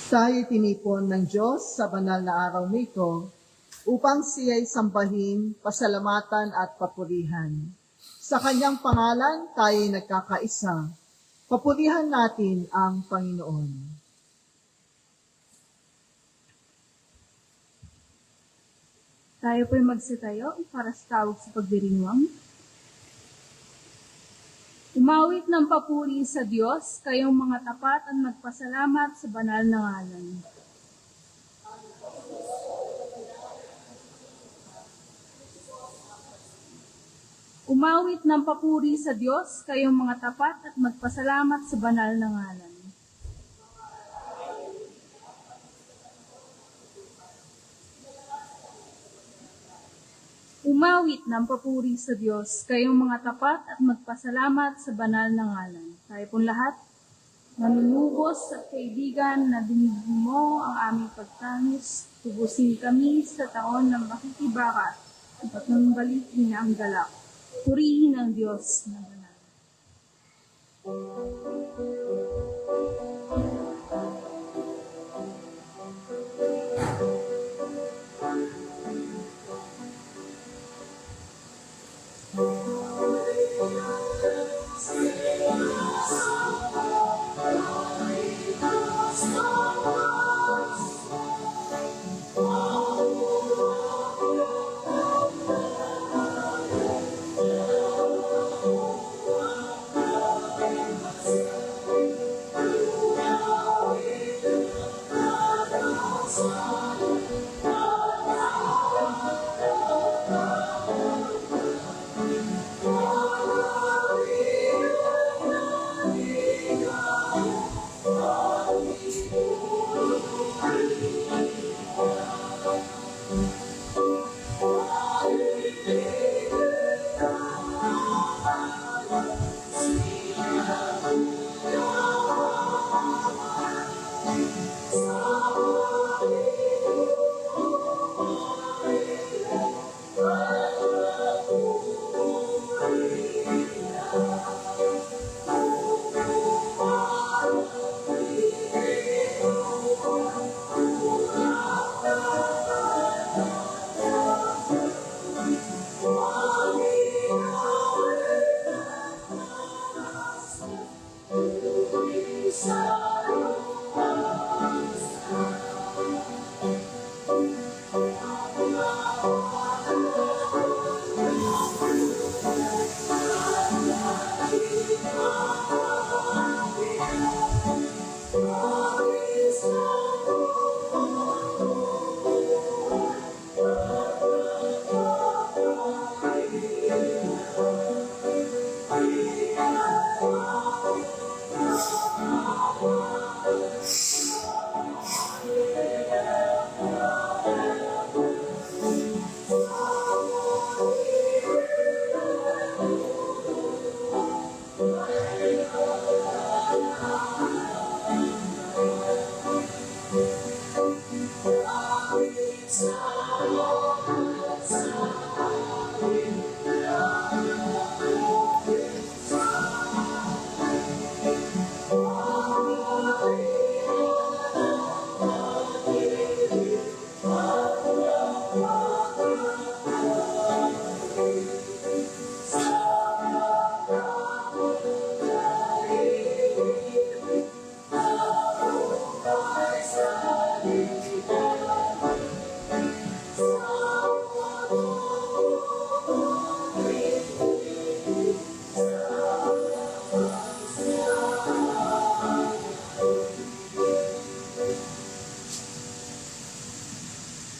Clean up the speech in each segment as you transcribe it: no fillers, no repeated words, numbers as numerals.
Tayo tinipon ng Diyos sa banal na araw nito upang siya'y sambahin, pasalamatan at papurihan. Sa kanyang pangalan tayo'y nagkakaisa. Papurihan natin ang Panginoon. Tayo po'y magsitayo para sa tawag sa pagdiriwang. Umawit ng papuri sa Diyos, kayong mga tapat at magpasalamat sa banal na ngalan. Umawit ng papuri sa Diyos, kayong mga tapat at magpasalamat sa banal na ngalan. Umawit ng papuri sa Diyos, kayong mga tapat at magpasalamat sa banal na ngalan. Tayo pong lahat, manunubos at kaibigan na dinigin mo ang aming pagtangis, tubusin kami sa taon ng makikibakat at nang balikin ang galak. Purihin ang Diyos na banal.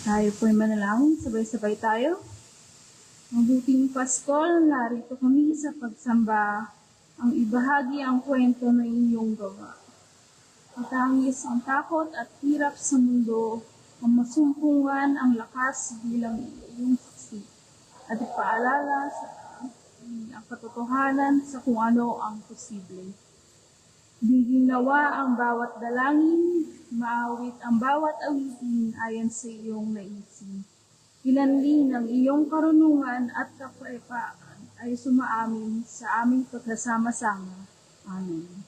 Tayo po'y manalangin, sabay-sabay tayo. Mabuting Paskol, narito kami sa pagsamba ang ibahagi ang kwento na inyong gawa. Matangis ang takot at hirap sa mundo, ang masumpungan ang lakas bilang iyong saksi, at ipaalala ang katotohanan sa kung ano ang posible. Biging nawa ang bawat dalangin, maawit ang bawat awitin ayon sa iyong naisin. Ilanlin ang iyong karunungan at kapayapaan ay sumaamin sa aming pagkasama-sama. Amen.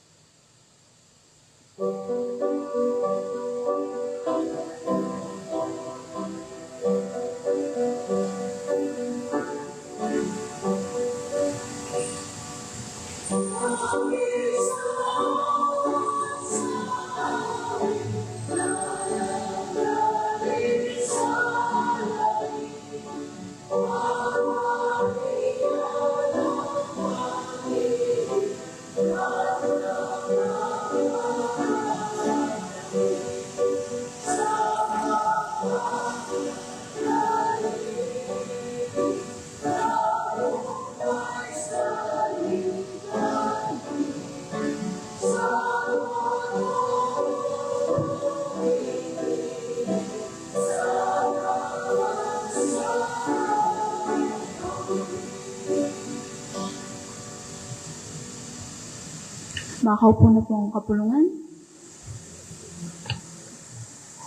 Makaupo na po ang kapulungan.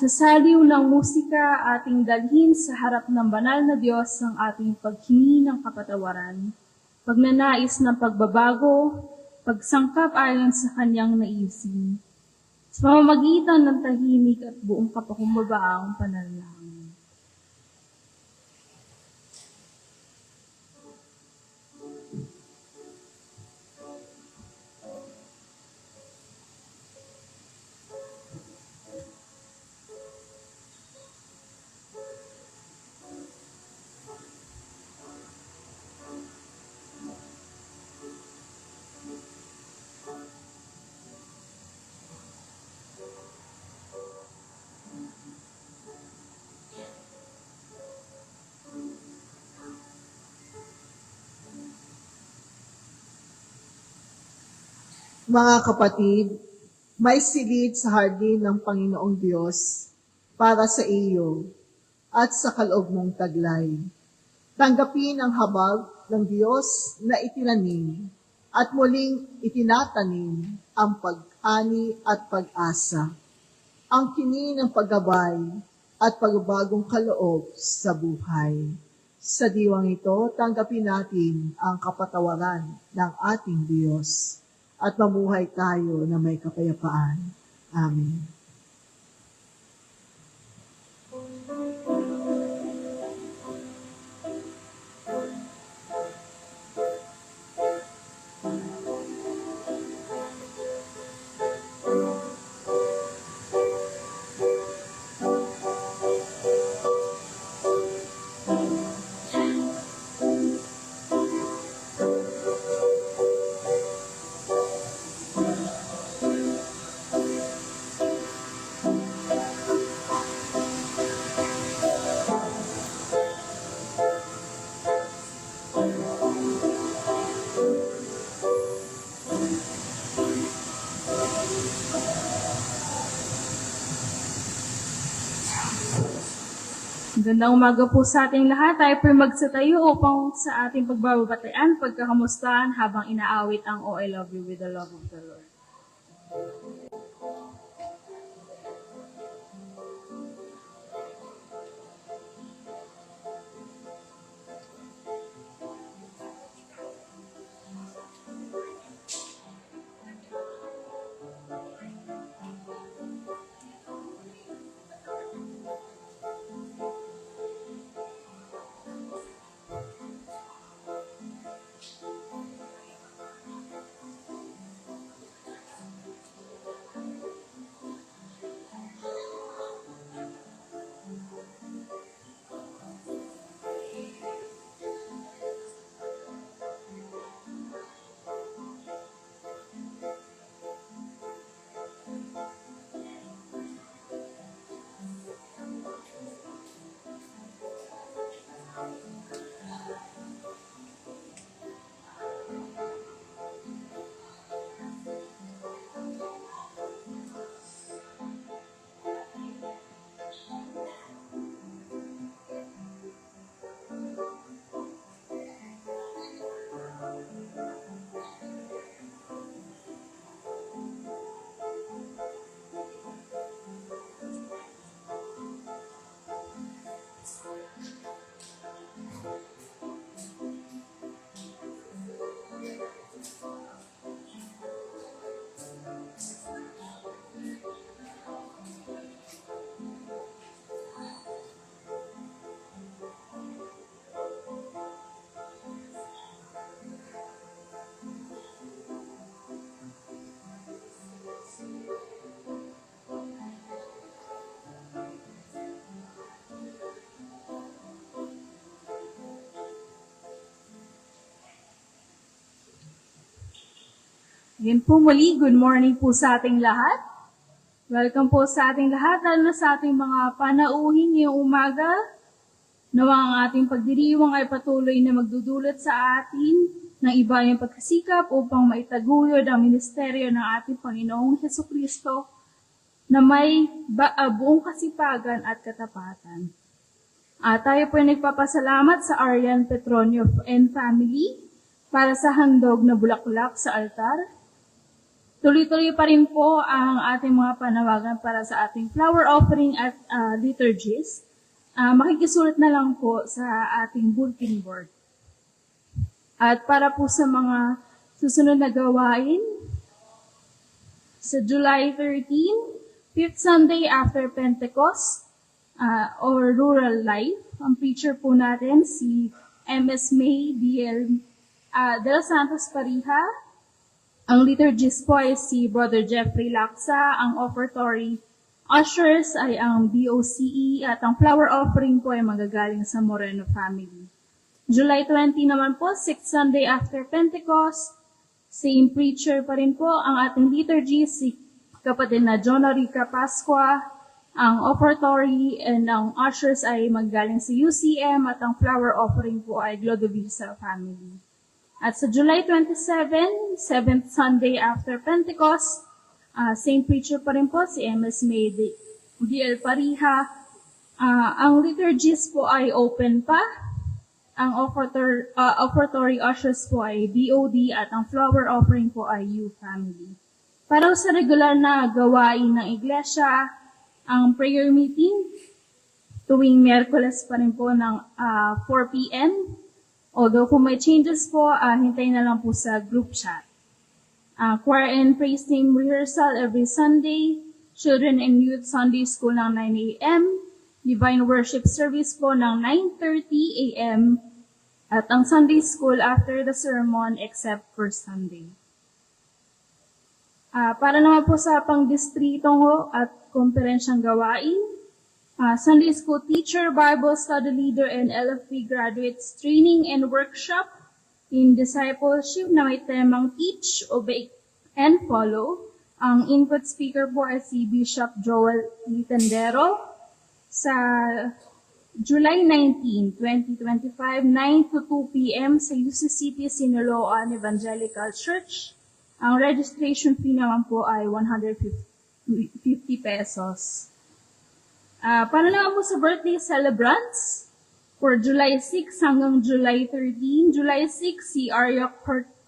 Sa saliw ng musika, ating dalhin sa harap ng banal na Diyos ang ating paghingi ng kapatawaran, pagnanais ng pagbabago, pagsangkap ayon sa kanyang naisin, sa pamamagitan ng tahimik at buong kapakumbabaang panalangin. Mga kapatid, may silid sa hardin ng Panginoong Diyos para sa iyo at sa kaloob mong taglay. Tanggapin ang habag ng Diyos na itinanim at muling itinatanim ang pag-ani at pag-asa, ang kini ng paggabay at pagbagong kaloob sa buhay. Sa diwang ito, tanggapin natin ang kapatawaran ng ating Diyos at mamuhay tayo na may kapayapaan. Amen. Magandang umaga po sa ating lahat. Tayo po magsatayo upang sa ating pagbababatian, pagkakamustahan habang inaawit ang "Oh, I Love You with the Love of the Lord." Again po muli, good morning po sa ating lahat. Welcome po sa ating lahat, lalo na sa ating mga panauhin ngayong umaga. Nawa ang ating pagdiriwang ay patuloy na magdudulot sa atin ng iba yung pagkasikap upang maitaguyod ang ministeryo ng ating Panginoong Hesukristo na may buong kasipagan at katapatan. At tayo po ay nagpapasalamat sa Arian Petronio and family para sa handog na bulaklak sa altar. Tuloy-tuloy pa rin po ang ating mga panawagan para sa ating flower offering at liturgies. Makikisulat na lang po sa ating bulletin board. At para po sa mga susunod na gawain, sa July 13, 5th Sunday after Pentecost, or Rural Life, ang preacher po natin si MS May De Los Santos Pariha. Ang liturgist po ay si Brother Jeffrey Laksa, ang offertory ushers ay ang BOCE, at ang flower offering po ay magagaling sa Moreno family. July 20 naman po, 6th Sunday after Pentecost, same preacher pa rin po ang ating liturgy, si kapatid na John Rica Pascua. Ang offertory and ang ushers ay magagaling sa UCM, at ang flower offering po ay Glodovisa family. At sa July 27, 7th Sunday after Pentecost, same preacher pa rin po, si MS May DL Pariha. Ang liturgies po ay open pa. Ang offertory ushers po ay BOD, at ang flower offering po ay U Family. Para sa regular na gawain ng iglesia, ang prayer meeting tuwing Miyerkules pa rin po ng 4 p.m. Although kung may changes po, hintayin na lang po sa group chat. Choir and praise team rehearsal every Sunday, Children and Youth Sunday School ng 9 a.m., Divine Worship Service po ng 9:30 a.m., at ang Sunday School after the sermon except for Sunday. Para naman po sa pang-distritong at komperensyang gawain, Sunday School Teacher, Bible Study Leader, and LFP Graduates Training and Workshop in Discipleship na may temang Teach, Obey, and Follow. Ang input speaker po ay si Bishop Joel Litendero. Sa July 19, 2025, 9 to 2 p.m. sa UCCP Sinaloan Evangelical Church. Ang registration fee naman po ay 150 pesos. Para naman po sa birthday celebrants, for July 6 hanggang July 13, July 6 si Arya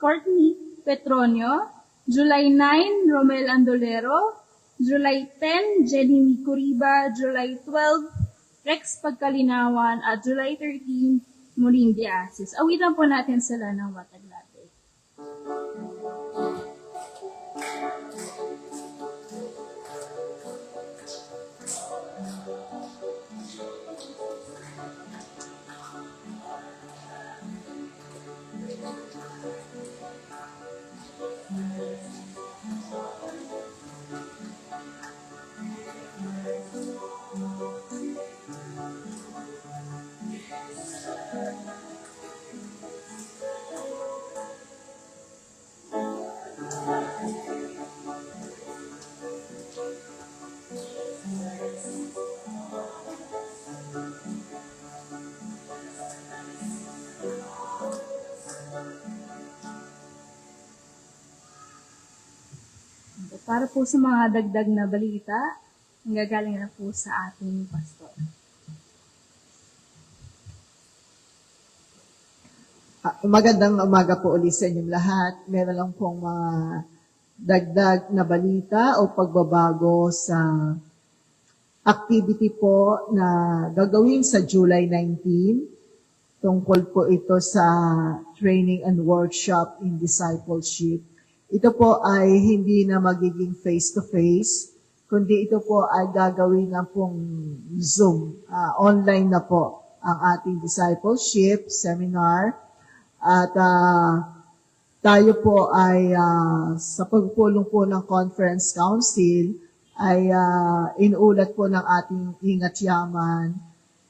Courtney Petronio, July 9 Romel Andolero, July 10 Jenny Micuriba, July 12 Rex Pagkalinawan, at July 13 Muling Diasis. Awitan po natin sila ng Wataglate. Para po sa mga dagdag na balita, ang gagaling na po sa ating pastor. Magandang umaga po ulit sa inyong lahat. Meron lang pong mga dagdag na balita o pagbabago sa activity po na gagawin sa July 19. Tungkol po ito sa training and workshop in discipleship. Ito po ay hindi na magiging face-to-face, kundi ito po ay gagawin na pong Zoom. Online na po ang ating discipleship seminar. At tayo po ay sa pagpulong po ng Conference Council ay inuulat po ng ating Ingat Yaman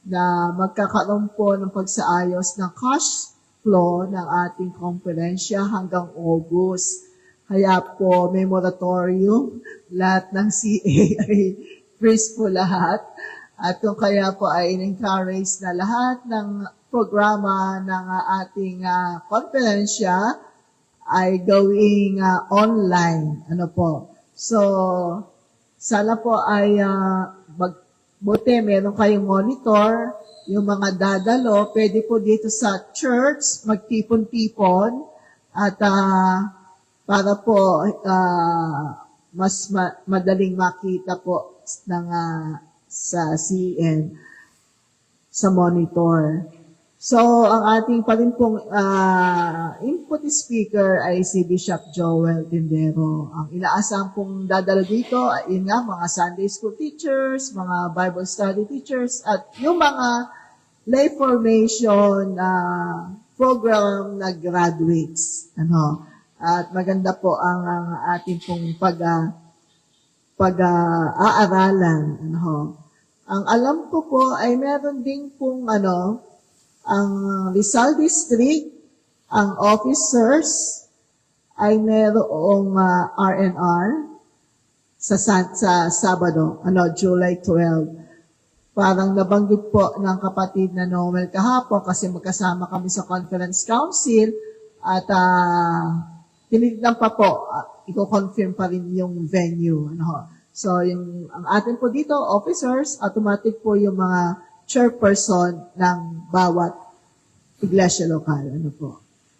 na magkakaroon po ng pagsaayos ng cash flow ng ating konferensya hanggang August. Kaya po may moratorium, lahat ng CA ay freeze po lahat. At kung kaya po ay in-encourage na lahat ng programa ng ating konferensya ay gawing online. Ano po? So, sana po ay buti meron kayong monitor, yung mga dadalo, pwede po dito sa church, magtipon-tipon, at para po mas madaling makita po ng sa CN sa monitor. So, ang ating pa rin pong input speaker ay si Bishop Joel Tindero. Ang inaasahan pong dadalo dito ay yun nga, mga Sunday school teachers, mga Bible study teachers, at yung mga lay formation program na graduates. At maganda po ang ating pong pag-aaralan. Ang alam ko po ay meron ding pong ang Rizal District, ang officers ay merong R&R sa Sabado, July 12. Parang nabanggit po ng kapatid na Noel kahapon kasi magkasama kami sa Conference Council at tinignan pa po, i-confirm pa rin yung venue. So, ang atin po dito, officers, automatic po yung mga chairperson ng bawat iglesia lokal.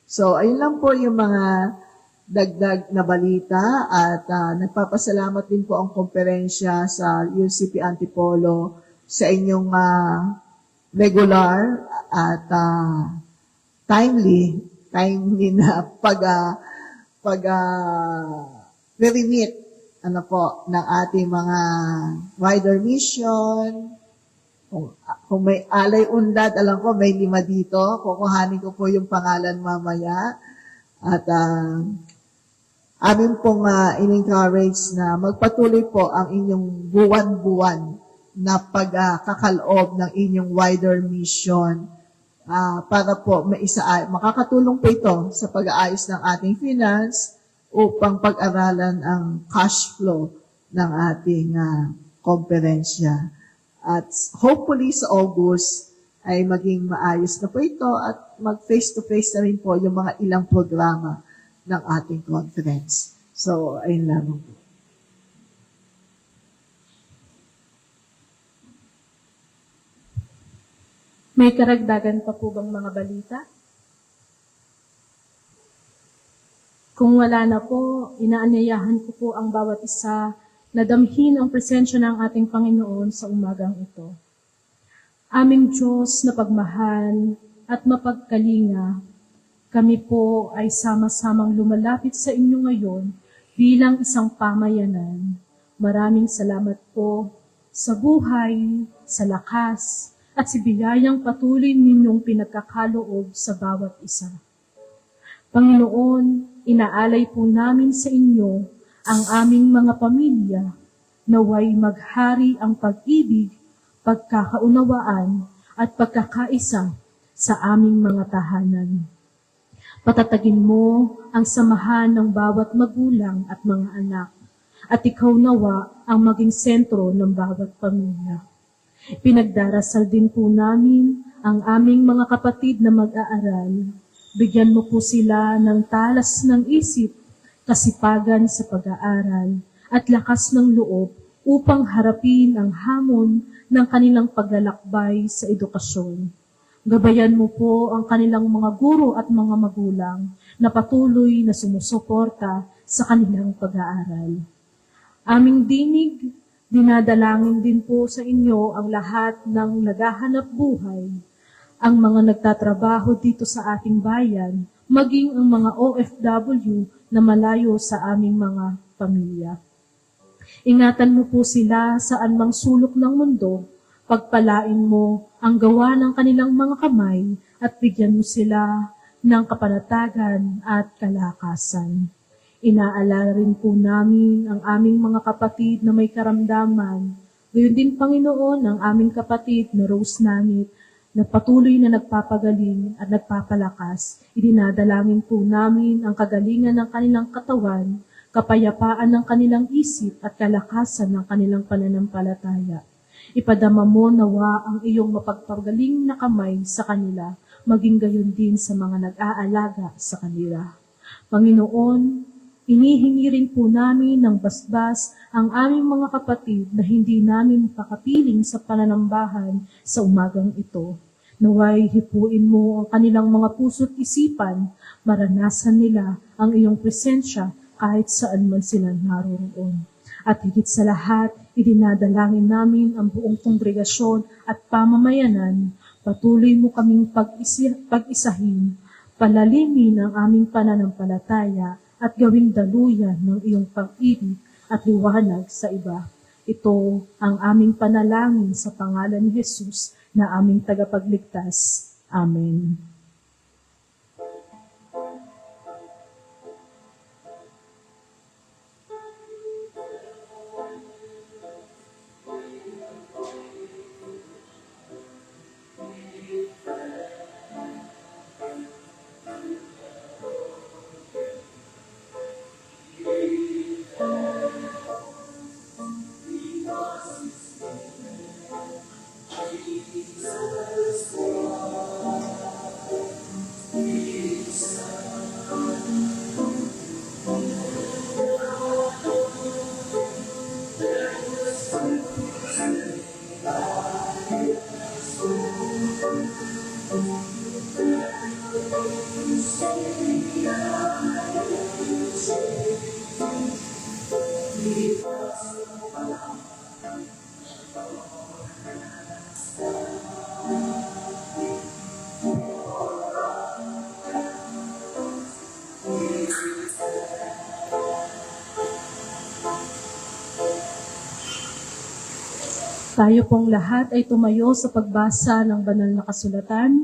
So, ayun lang po yung mga dagdag na balita at nagpapasalamat din po ang komperensya sa UCP Antipolo sa inyong regular at timely na remit ng ating mga wider mission. Kung may alay unlad, alam ko may 5 dito. Kukuhanin ko po yung pangalan mamaya. At amin pong in-encourage na magpatuloy po ang inyong buwan-buwan na pagkakaloob ng inyong wider mission para po makakatulong po ito sa pag-aayos ng ating finance upang pag-aralan ang cash flow ng ating komperensya. At hopefully sa August ay maging maayos na po ito at mag-face-to-face na rin po yung mga ilang programa ng ating conference. So, ayun lamang po. May karagdagan pa po bang mga balita? Kung wala na po, inaanyayahan ko po ang bawat isa na damhin ang presensya ng ating Panginoon sa umagang ito. Aming Diyos na pagmahal at mapagkalinga, kami po ay sama-samang lumalapit sa inyo ngayon bilang isang pamayanan. Maraming salamat po sa buhay, sa lakas, at sa biyayang patuloy ninyong pinagkakaloob sa bawat isa. Panginoon, inaalay po namin sa inyo ang aming mga pamilya, naway maghari ang pag-ibig, pagkakaunawaan, at pagkakaisa sa aming mga tahanan. Patatagin mo ang samahan ng bawat magulang at mga anak, at ikaw nawa ang maging sentro ng bawat pamilya. Pinagdarasal din po namin ang aming mga kapatid na mag-aaral. Bigyan mo po sila ng talas ng isip, kasipagan sa pag-aaral, at lakas ng loob upang harapin ang hamon ng kanilang paglalakbay sa edukasyon. Gabayan mo po ang kanilang mga guro at mga magulang na patuloy na sumusuporta sa kanilang pag-aaral. Aming dinig, dinadalangin din po sa inyo ang lahat ng naghahanap buhay, ang mga nagtatrabaho dito sa ating bayan, maging ang mga OFW na malayo sa aming mga pamilya. Ingatan mo po sila sa anumang sulok ng mundo, pagpalain mo ang gawa ng kanilang mga kamay at bigyan mo sila ng kapanatagan at kalakasan. Inaalala rin po namin ang aming mga kapatid na may karamdaman. Gayon din, Panginoon, ang aming kapatid na Rose Nanit, na patuloy na nagpapagaling at nagpapalakas. Idinadalangin po namin ang kagalingan ng kanilang katawan, kapayapaan ng kanilang isip at kalakasan ng kanilang pananampalataya. Ipadama mo nawa ang iyong mapagpagaling na kamay sa kanila, maging gayon din sa mga nag-aalaga sa kanila. Panginoon, inihingi rin po namin ng basbas ang aming mga kapatid na hindi namin pakapiling sa pananambahan sa umagang ito. Naway hipuin mo ang kanilang mga puso't isipan, maranasan nila ang iyong presensya kahit saan man sila naroroon. At higit sa lahat, idinadalangin namin ang buong kongregasyon at pamamayanan. Patuloy mo kaming pag-isahin, palalimin ang aming pananampalataya at gawing daluyan ng iyong pag-ibig at liwanag sa iba. Ito ang aming panalangin sa pangalan ni Jesus na aming tagapagligtas. Amen. Tayo pong lahat ay tumayo sa pagbasa ng banal na kasulatan.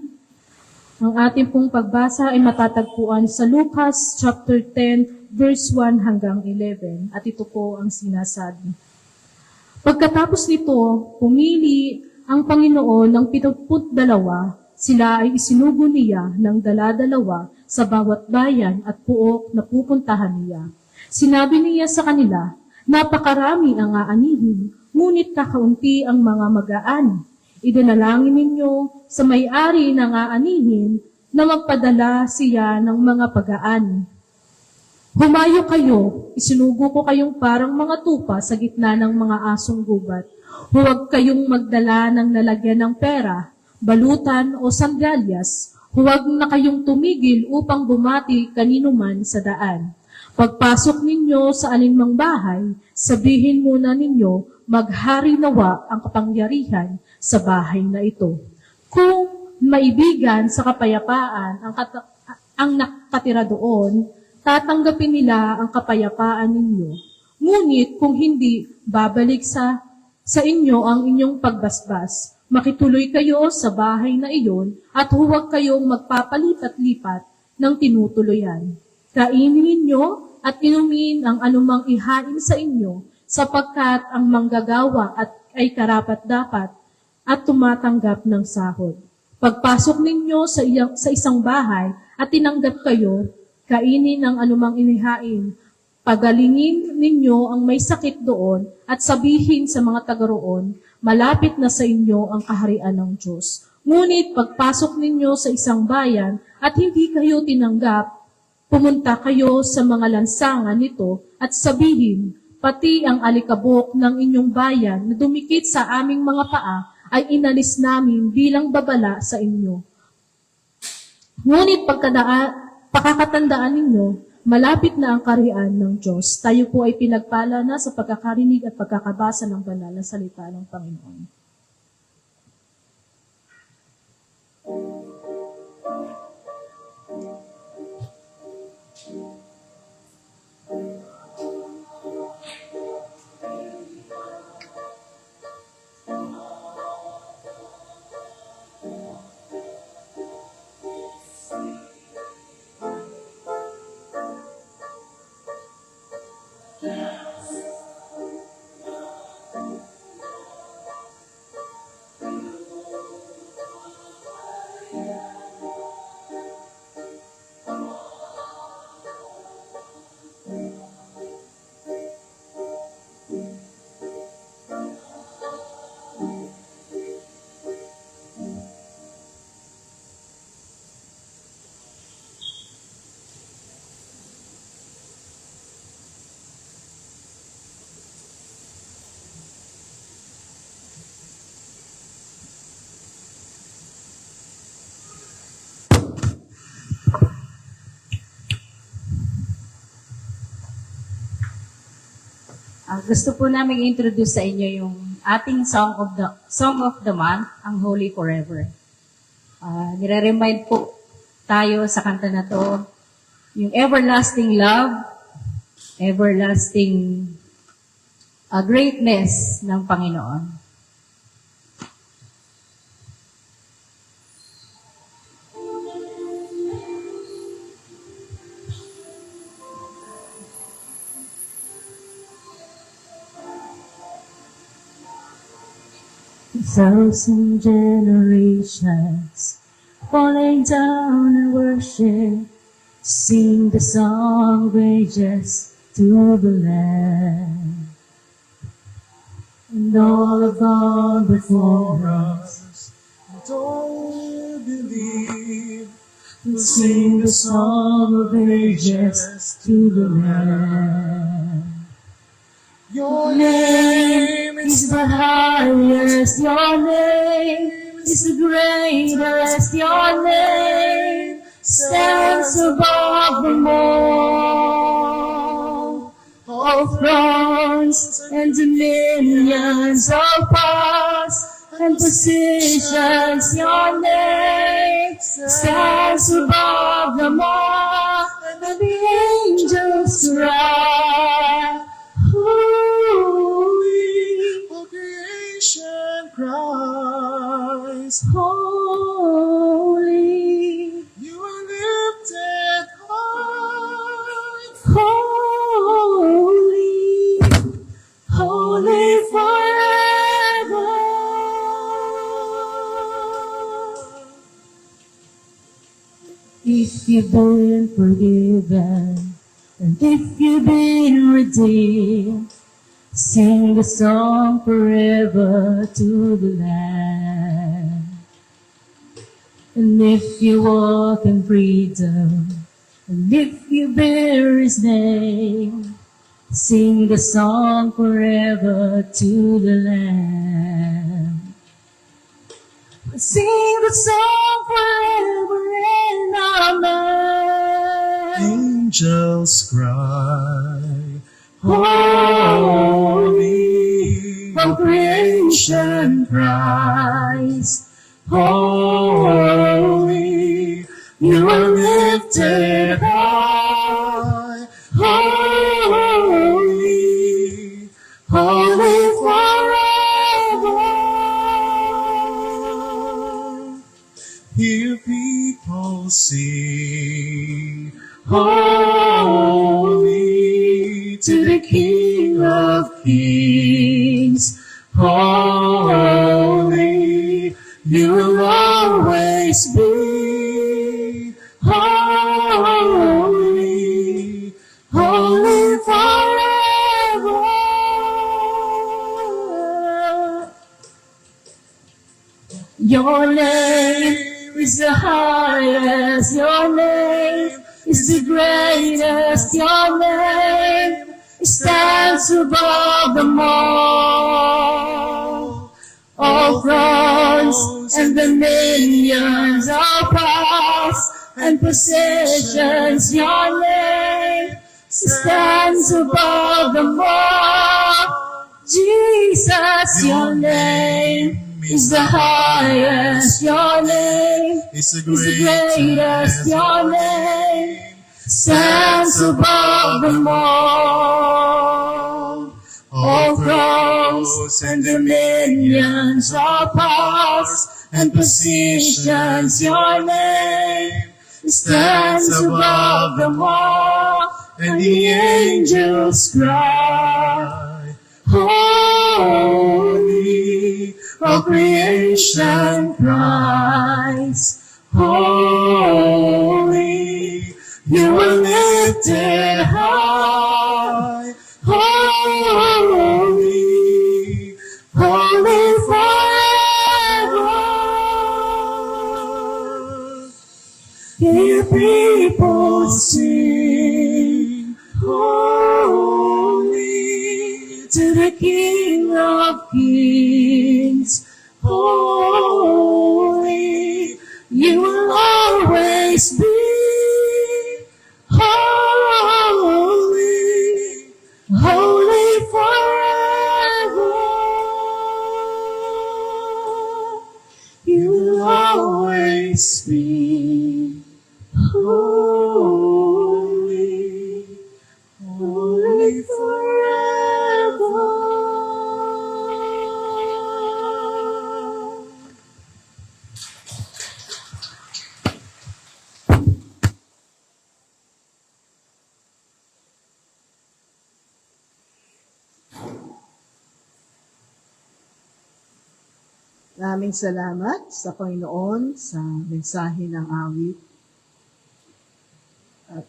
Ang ating pong pagbasa ay matatagpuan sa Lucas chapter 10, verse 1 hanggang 11. At ito po ang sinasabi. Pagkatapos nito, pumili ang Panginoon ng 72, sila ay isinugo niya ng dala-dalawa sa bawat bayan at puok na pupuntahan niya. Sinabi niya sa kanila, napakarami ang aanihin, ngunit kakaunti ang mga mag-aani. Idinalangin ninyo sa may-ari ng aanihin na magpadala siya ng mga pag-aani. Humayo kayo, isinugo ko kayong parang mga tupa sa gitna ng mga asong gubat. Huwag kayong magdala ng lalagyan ng pera, balutan o sandalyas. Huwag na kayong tumigil upang bumati kanino man sa daan. Pagpasok ninyo sa alinmang bahay, sabihin muna ninyo, maghari nawa ang kapangyarihan sa bahay na ito. Kung maibigan sa kapayapaan ang nakatira doon, tatanggapin nila ang kapayapaan ninyo. Ngunit kung hindi, babalik sa inyo ang inyong pagbasbas. Makituloy kayo sa bahay na iyon at huwag kayong magpapalipat-lipat ng tinutuluyan. Kainin ninyo at inumin ang anumang ihain sa inyo, sapagkat ang manggagawa ay karapat-dapat at tumatanggap ng sahod. Pagpasok ninyo sa isang bahay at tinanggap kayo, kainin ang anumang inihain. Pagalingin ninyo ang may sakit doon at sabihin sa mga taga roon, malapit na sa inyo ang kaharian ng Diyos. Ngunit pagpasok ninyo sa isang bayan at hindi kayo tinanggap, pumunta kayo sa mga lansangan nito at sabihin, pati ang alikabok ng inyong bayan na dumikit sa aming mga paa ay inalis namin bilang babala sa inyo. Ngunit pakakatandaan ninyo, malapit na ang kaharian ng Diyos. Tayo po ay pinagpala na sa pagkakarinig at pagkakabasa ng banal na salita ng Panginoon. Gusto po namin introduce sa inyo yung ating Song of the Month, ang Holy Forever. Nire-remind po tayo sa kanta na to, yung everlasting love, everlasting greatness ng Panginoon. Thousand generations falling down and worship, sing the song of ages to the Lamb. And all have gone before us, and all believe, to sing the song of ages to the Lamb. your name Is the highest, your name is the greatest, your name stands above them all. All thrones and dominions, all powers and positions, your name stands above them all. And the angels cry, holy, all creation cries. holy, You are lifted high. holy, holy forever. If you've been forgiven, and if you've been redeemed, sing the song forever to the Lamb. And if you walk in freedom, and if you bear His name, sing the song forever to the Lamb. Sing the song forever and amen. Angels cry. Holy, all creation cries. Holy, you are lifted high. Holy, holy forever. Hear people sing. Holy to the King of Kings. Holy, you will always be. Holy, holy forever. Your name is the highest, your name is the greatest, your name stands above them all. All thrones and dominions, all powers and possessions, your name stands above them all. Jesus, your name is the highest, your name It's the is the greatest, your name stands above them all. All thrones and dominions, all powers and positions, your name stands above them all. And the angels cry, holy, all creation cries, holy, you are lifted high, holy, holy forever. Hear people sing, holy, to the King of Kings, holy, you will always be. Holy, holy Maraming salamat sa Panginoon sa mensahe ng awit. At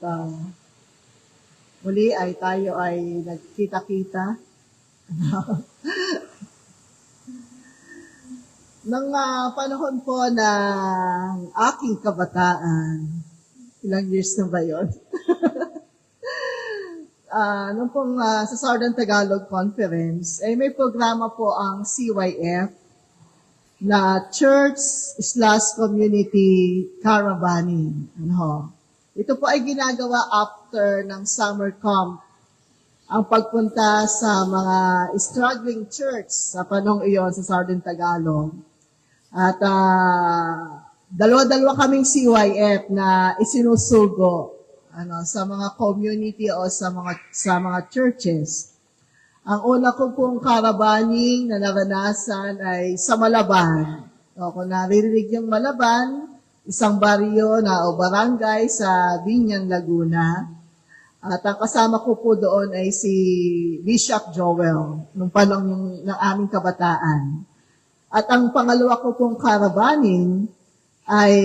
muli ay tayo ay nagkita-kita. Nang panahon po ng aking kabataan, ilang years na ba yun? Nung pong sa Southern Tagalog Conference, ay may programa po ang CYF na Church/Community Caravaning. Ito po ay ginagawa after ng summer camp, ang pagpunta sa mga struggling church sa panahong iyon sa Southern Tagalog. At dalawa-dalawa kaming CYF na isinusugo sa mga community o sa mga churches. Ang una ko pong caravaning na naranasan ay sa Malaban. Kung naririnig yung Malaban, isang baryo o barangay sa Biñan, Laguna. At ang kasama ko po doon ay si Bishop Joel, nung panahon ng aming kabataan. At ang pangalawa ko pong caravaning ay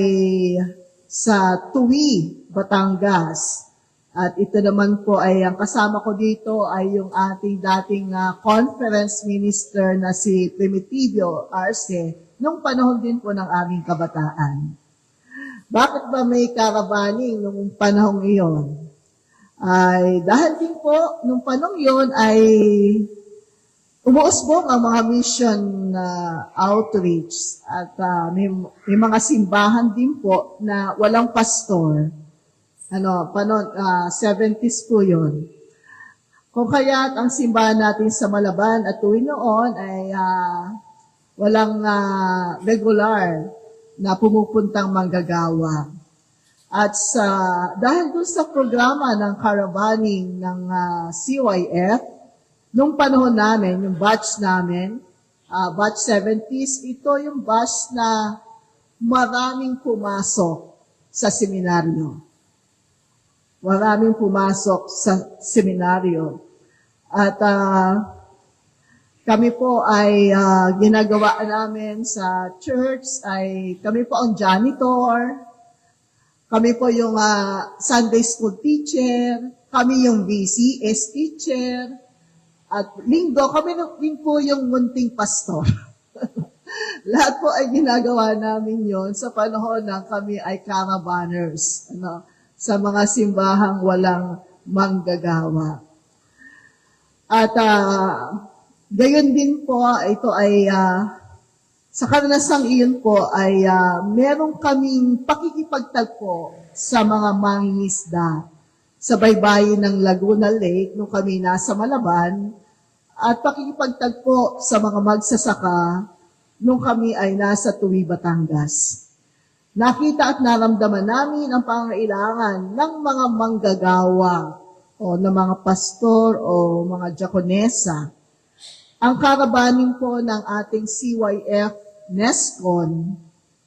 sa Tuwi, Batangas. At ito naman po ay, ang kasama ko dito ay yung ating dating conference minister na si Primitivo Arce, nung panahon din po ng aming kabataan. Bakit ba may caravaning nung panahong iyon? Ay dahil din po, nung panahong iyon ay umuusbong ang mga mission outreach at may mga simbahan din po na walang pastor. 70s po yun. Kung kaya ang simbahan natin sa Malaban at Tuwi noon ay walang regular na pumupuntang manggagawa. At dahil doon sa programa ng caravaning ng CYF, nung panahon namin, yung batch namin, batch 70s, ito yung batch na maraming pumasok sa seminaryo. Maraming pumasok sa seminaryo. At kami po ay ginagawa namin sa church, ay kami po ang janitor, kami po yung Sunday school teacher, kami yung VCS teacher, at linggo, kami din po yung munting pastor. Lahat po ay ginagawa namin yon sa panahon na kami ay caravanners, sa mga simbahang walang manggagawa. At gayon din po, ito ay, sa karanasang iyon po ay meron kaming pakikipagtagpo sa mga mangingisda sa baybayin ng Laguna Lake nung kami nasa Malaban at pakikipagtagpo sa mga magsasaka nung kami ay nasa Tuwi, Batangas. Nakita at naramdaman namin ang pangailangan ng mga manggagawa o ng mga pastor o mga diakonesa. Ang caravaning po ng ating CYF NESCON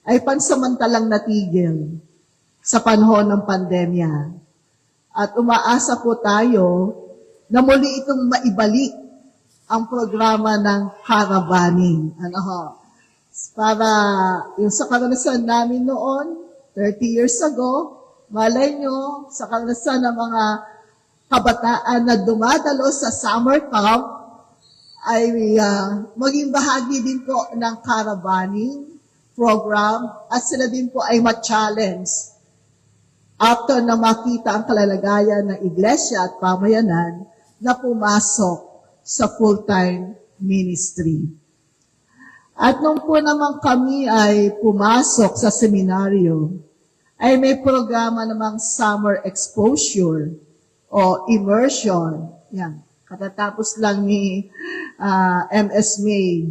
ay pansamantalang natigil sa panahon ng pandemya. At umaasa po tayo na muli itong maibalik ang programa ng caravaning. Para yung sa karanasan namin noon, 30 years ago, malay nyo, sa karanasan ng mga kabataan na dumadalo sa summer camp, ay maging bahagi din po ng caravaning program at sila din po ay ma-challenge after na makita ang kalalagayan ng iglesia at pamayanan na pumasok sa full-time ministry. At nung po naman kami ay pumasok sa seminaryo, ay may programa namang summer exposure o immersion. Yan. Katatapos lang ni MS May.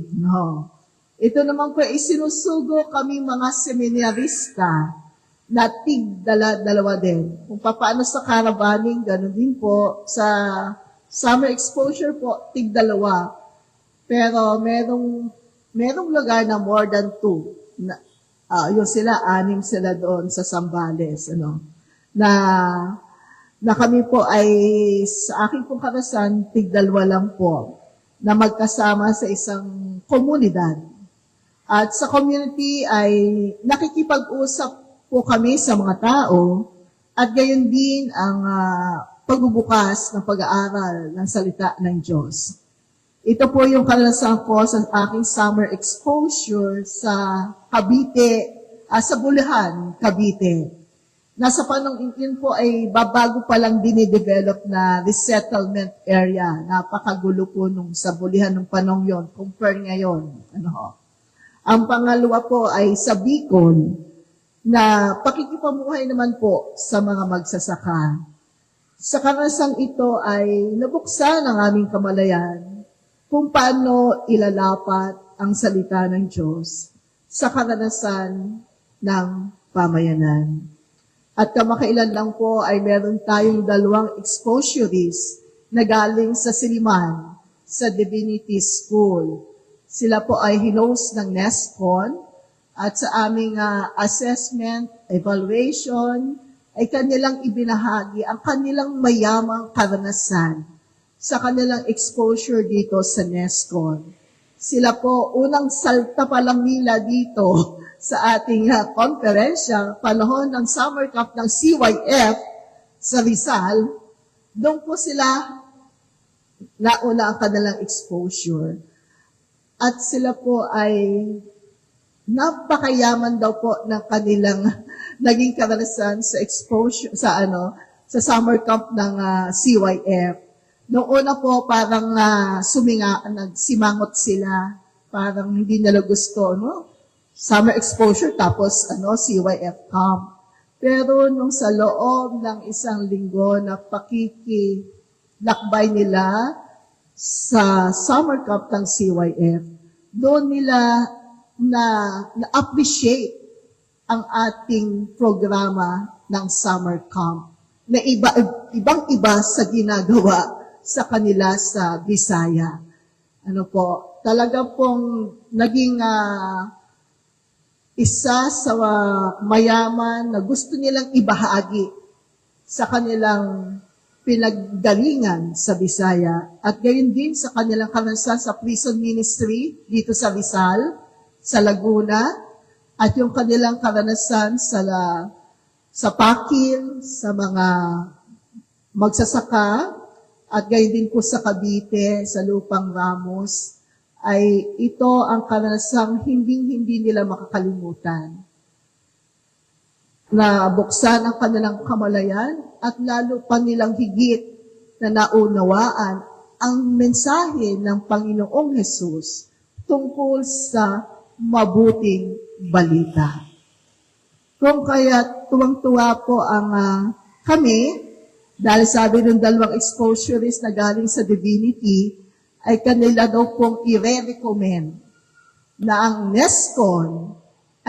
Ito naman po isinusugo kami mga seminarista na tig-dalawa din. Kung paano sa caravaning, gano'n din po. Sa summer exposure po, tig-dalawa. Pero merong lugar na more than 2. Yun sila, 6 sila doon sa Zambales. Na kami po ay, sa aking pong tig-2 lang po, na magkasama sa isang komunidad. At sa community ay nakikipag-usap po kami sa mga tao at gayon din ang pagbubukas ng pag-aaral ng salita ng Diyos. Ito po yung karanasan ko sa aking summer exposure sa Cavite, sa Bulacan, Cavite. Nasa panong yun po ay babago pa lang dinidevelop na resettlement area. Napakagulo po nung sa Bulacan ng panong yon compare ngayon. Ang pangalawa po ay sa Bicol, na pakikipamuhay naman po sa mga magsasaka. Sa karanasang ito ay nabuksan ang aming kamalayan kung paano ilalapat ang salita ng Diyos sa karanasan ng pamayanan. At kamakailan lang po ay meron tayong 2 exposurees na galing sa Siliman, sa Divinity School. Sila po ay hinost ng NESCON at sa aming assessment, evaluation, ay kanilang ibinahagi ang kanilang mayamang karanasan sa kanilang exposure dito sa NESCON. Sila po, unang salta pa lang nila dito sa ating konferensya, panahon ng summer camp ng CYF sa Rizal, doon po sila nauna ang kanilang exposure. At sila po ay napakayaman daw po ng kanilang naging karanasan sa exposure sa summer camp ng CYF. Noong una po parang nagsimangot sila, parang hindi nila gusto, summer exposure tapos CYF camp. Pero nung sa loob ng 1 linggo na pakikilakbay nila sa summer camp ng CYF, doon nila na-appreciate ang ating programa ng summer camp na ibang-iba sa ginagawa sa kanila sa Bisaya. Talaga pong naging isa sa mayaman na gusto nilang ibahagi sa kanilang pinaggalingan sa Bisaya at gayon din sa kanilang karanasan sa prison ministry dito sa Rizal, sa Laguna, at yung kanilang karanasan sa Pakil, sa mga magsasaka, at gayon din po sa Cavite, sa Lupang Ramos, ay ito ang karanasang hindi nila makakalimutan. Na buksan ang kanilang kamalayan at lalo pa nilang higit na naunawaan ang mensahe ng Panginoong Hesus tungkol sa mabuting balita. Kung kaya tuwang-tuwa po ang kami, dahil sabi ng 2 exposurees na galing sa Divinity, ay kanila daw pong i-recommend na ang NESCON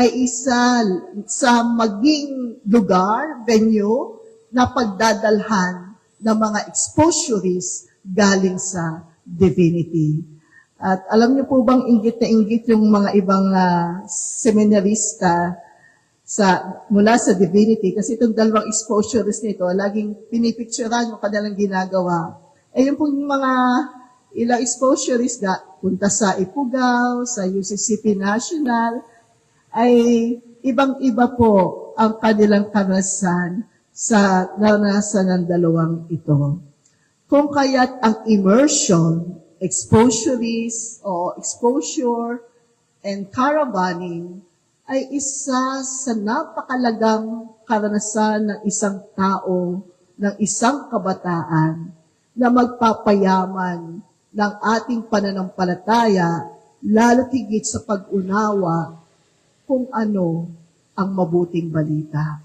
ay isa sa maging lugar, venue, na pagdadalhan ng mga exposurees galing sa Divinity. At alam niyo po bang inggit na inggit yung mga ibang seminarista mula sa Divinity, kasi itong 2 exposurees nito, laging pinipicturean yung kanilang ginagawa. Yung pong mga ilang exposurees punta sa Ifugao, sa UCCP National, ay ibang-iba po ang kanilang karanasan sa naranasan ng 2 ito. Kung kaya't ang immersion, exposurees o exposure and caravaning ay isa sa napakalagang karanasan ng isang tao, ng isang kabataan na magpapayaman ng ating pananampalataya, lalo higit sa pag-unawa kung ano ang mabuting balita.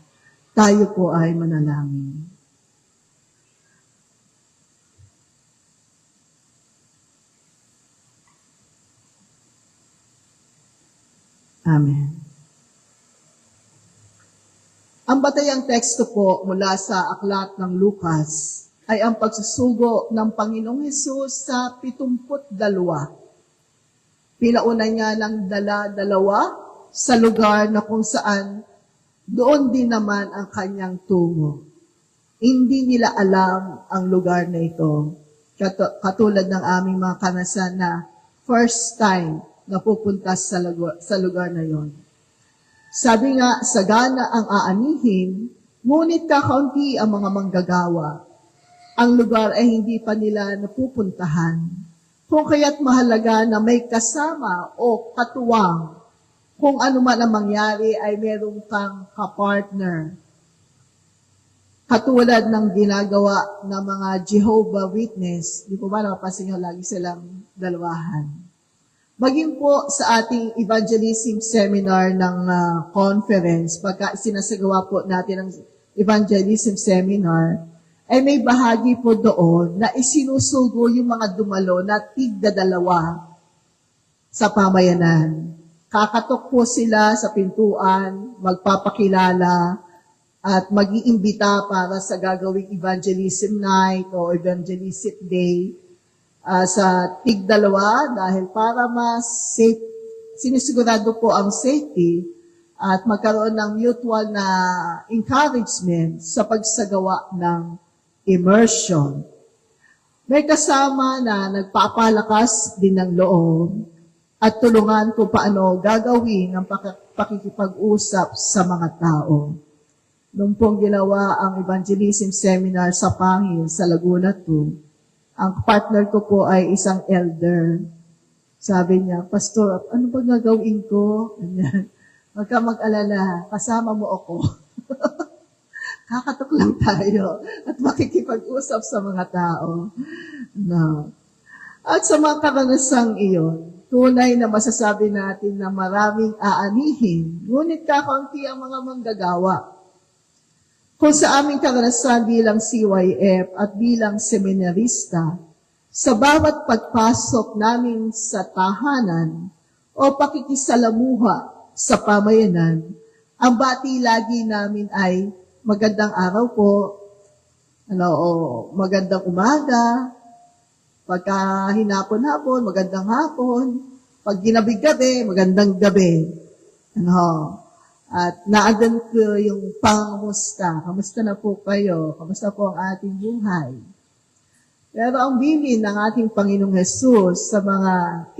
Tayo po ay manalangin. Amen. Ang batayang teksto po mula sa aklat ng Lucas ay ang pagsusugo ng Panginoong Hesus sa 72. Pinauna niya ng dala-dalawa sa lugar na kung saan doon din naman ang kanyang tungo. Hindi nila alam ang lugar na ito. Katulad ng aming mga karanasan na first time na pupunta sa lugar na yon. Sabi nga, sagana ang aanihin, ngunit kakaunti ang mga manggagawa. Ang lugar ay hindi pa nila napupuntahan. Kung kaya't mahalaga na may kasama o katuwang, kung ano man ang mangyari ay meron kang kapartner. Katulad ng ginagawa ng mga Jehovah Witness, di po ba napapansin nyo, lagi silang dalawahan. Maging po sa ating evangelism seminar ng conference, pagka sinasagawa po natin ang evangelism seminar, ay may bahagi po doon na isinusugo yung mga dumalo na tigdadalawa sa pamayanan. Kakatok po sila sa pintuan, magpapakilala, at mag-iimbita para sa gagawing evangelism night o evangelism day sa tigdalawa dahil para mas safe, sinisigurado po ang safety at magkaroon ng mutual na encouragement sa pagsagawa ng immersion. May kasama na nagpapalakas din ng loob at tulungan kung paano gagawin ang pakikipag-usap sa mga tao. Noong pong ginawa ang evangelism seminar sa Pangil, sa Laguna 2, ang partner ko po ay isang elder. Sabi niya, Pastor, ano ba gagawin ko? Huwag ka mag-alala, kasama mo ako. Kakatok lang tayo at makikipag-usap sa mga tao. No. At sa mga karanasang iyon, tunay na masasabi natin na maraming aanihin, ngunit kakaunti ang mga manggagawa. Kung sa aming karanasan bilang CYF at bilang seminarista, sa bawat pagpasok namin sa tahanan o pakikisalamuha sa pamayanan, ang bati lagi namin ay magandang araw po, o magandang umaga, pagka hinapon-hapon, magandang hapon, pag ginabig-gabi, magandang gabi. At naandun ko yung pangamusta. Kamusta na po kayo? Kamusta po ang ating buhay? Pero ang bilin ng ating Panginoong Hesus sa mga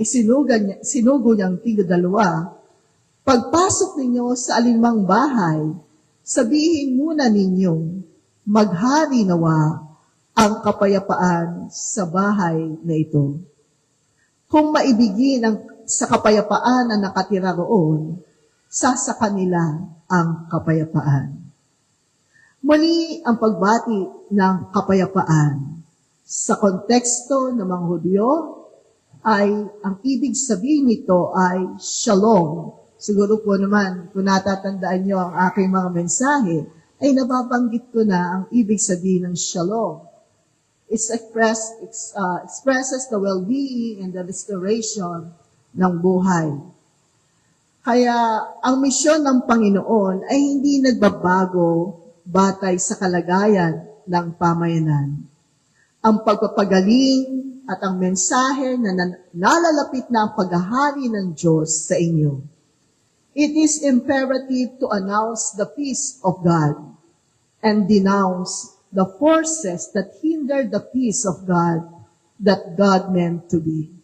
sinugo niyang tigdalawa, pagpasok ninyo sa alinmang bahay, sabihin muna ninyong, maghari nawa ang kapayapaan sa bahay na ito. Kung maibigin sa kapayapaan na nakatira roon, sa kanila ang kapayapaan. Muli ang pagbati ng kapayapaan. Sa konteksto ng mga Hudyo, ay ang ibig sabihin nito ay shalom. Siguro po naman, kung natatandaan nyo ang aking mga mensahe, ay nababanggit ko na ang ibig sabihin ng shalom. It expresses the well-being and the restoration ng buhay. Kaya ang misyon ng Panginoon ay hindi nagbabago batay sa kalagayan ng pamayanan. Ang pagpapagaling at ang mensahe na nalalapit na ang paghahari ng Diyos sa inyo. It is imperative to announce the peace of God and denounce the forces that hinder the peace of God that God meant to be.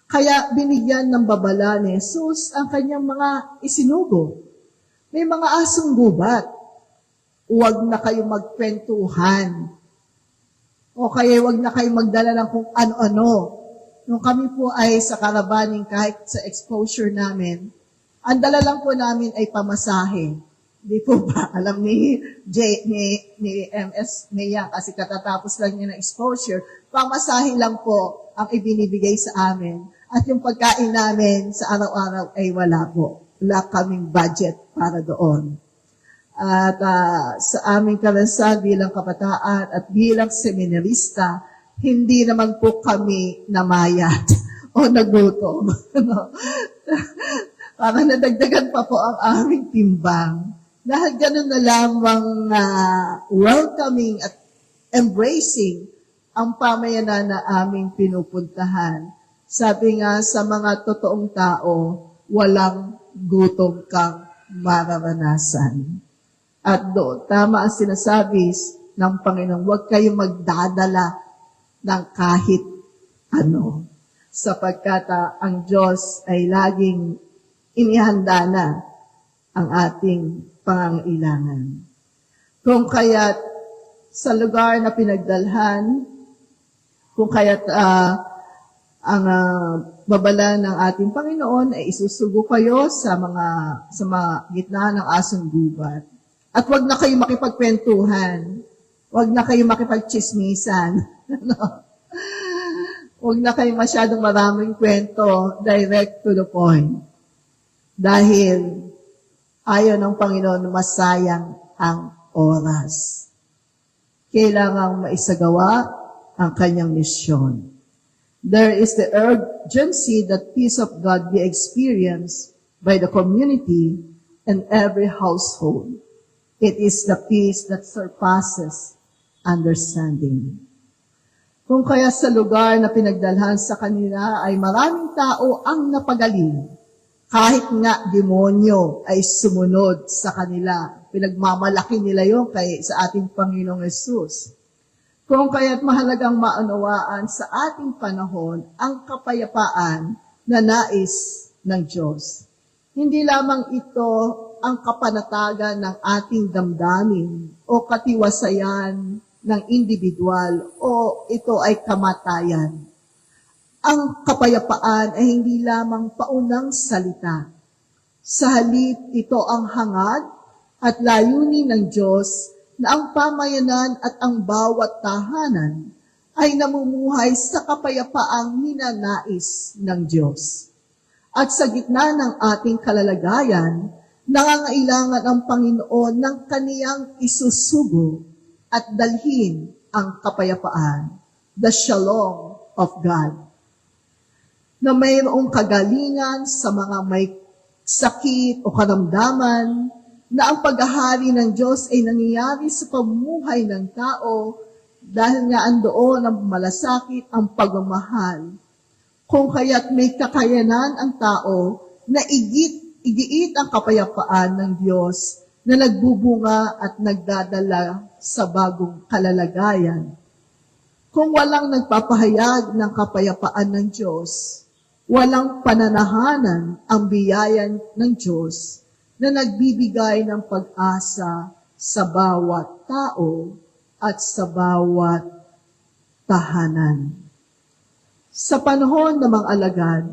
Kaya binigyan ng babala ni Jesus ang kanyang mga isinugo. May mga asong gubat. Huwag na kayo magkwentuhan. O kaya huwag na kayo magdala ng kung ano-ano. Nung kami po ay sa karabaning kahit sa exposure namin, ang dala lang po namin ay pamasahe. Di po ba? Alam ni MS Maya kasi katatapos lang niya ng exposure, pamasahe lang po ang ibinibigay sa amin. At yung pagkain namin sa araw-araw ay wala po. Wala kaming budget para doon. At sa aming karanasan bilang kabataan at bilang seminarista, hindi naman po kami namayat o nagutom. Parang nadagdagan pa po ang aming timbang. Dahil ganun na lamang welcoming at embracing ang pamayanan na aming pinupuntahan. Sabi nga sa mga totoong tao, walang gutom kang mararanasan. At doon, tama ang sinasabi ng Panginoon, huwag kayong magdadala ng kahit ano. sapagkat ang Diyos ay laging inihanda na ang ating pangangailangan. Kung kaya't sa lugar na pinagdalhan, kung kaya't ang babala ng ating Panginoon ay isusugo kayo sa mga gitna ng asong gubat. At wag na kayo makipagkwentuhan. Wag na kayo makipagchismisan. Wag na kayo masyadong maraming kwento, direct to the point. Dahil ayaw ng Panginoon masayang ang oras. Kailangang maisagawa ang kanyang misyon. There is the urgency that peace of God be experienced by the community and every household. It is the peace that surpasses understanding. Kung kaya sa lugar na pinagdalhan sa kanila ay maraming tao ang napagaling, kahit nga demonyo ay sumunod sa kanila. Pinagmamalaki nila yun sa ating Panginoong Yesus. Kung kaya't mahalagang maunawaan sa ating panahon ang kapayapaan na nais ng Diyos. Hindi lamang ito ang kapanatagan ng ating damdamin o katiwasayan ng individual o ito ay kamatayan. Ang kapayapaan ay hindi lamang paunang salita. Sa halip, ito ang hangad at layunin ng Diyos na ang pamayanan at ang bawat tahanan ay namumuhay sa kapayapaang ninanais ng Diyos. At sa gitna ng ating kalalagayan, nangangailangan ang Panginoon ng kaniyang isusugo at dalhin ang kapayapaan, the shalom of God, na mayroong kagalingan sa mga may sakit o karamdaman, na ang paghahari ng Diyos ay nangyayari sa pamumuhay ng tao dahil nga andoon ang malasakit, ang pagmamahal. Kung kaya't may kakayanan ang tao na igiit ang kapayapaan ng Diyos na nagbubunga at nagdadala sa bagong kalalagayan. Kung walang nagpapahayag ng kapayapaan ng Diyos, walang pananahanan ang biyaya ng Diyos na nagbibigay ng pag-asa sa bawat tao at sa bawat tahanan. Sa panahon ng mga alagad,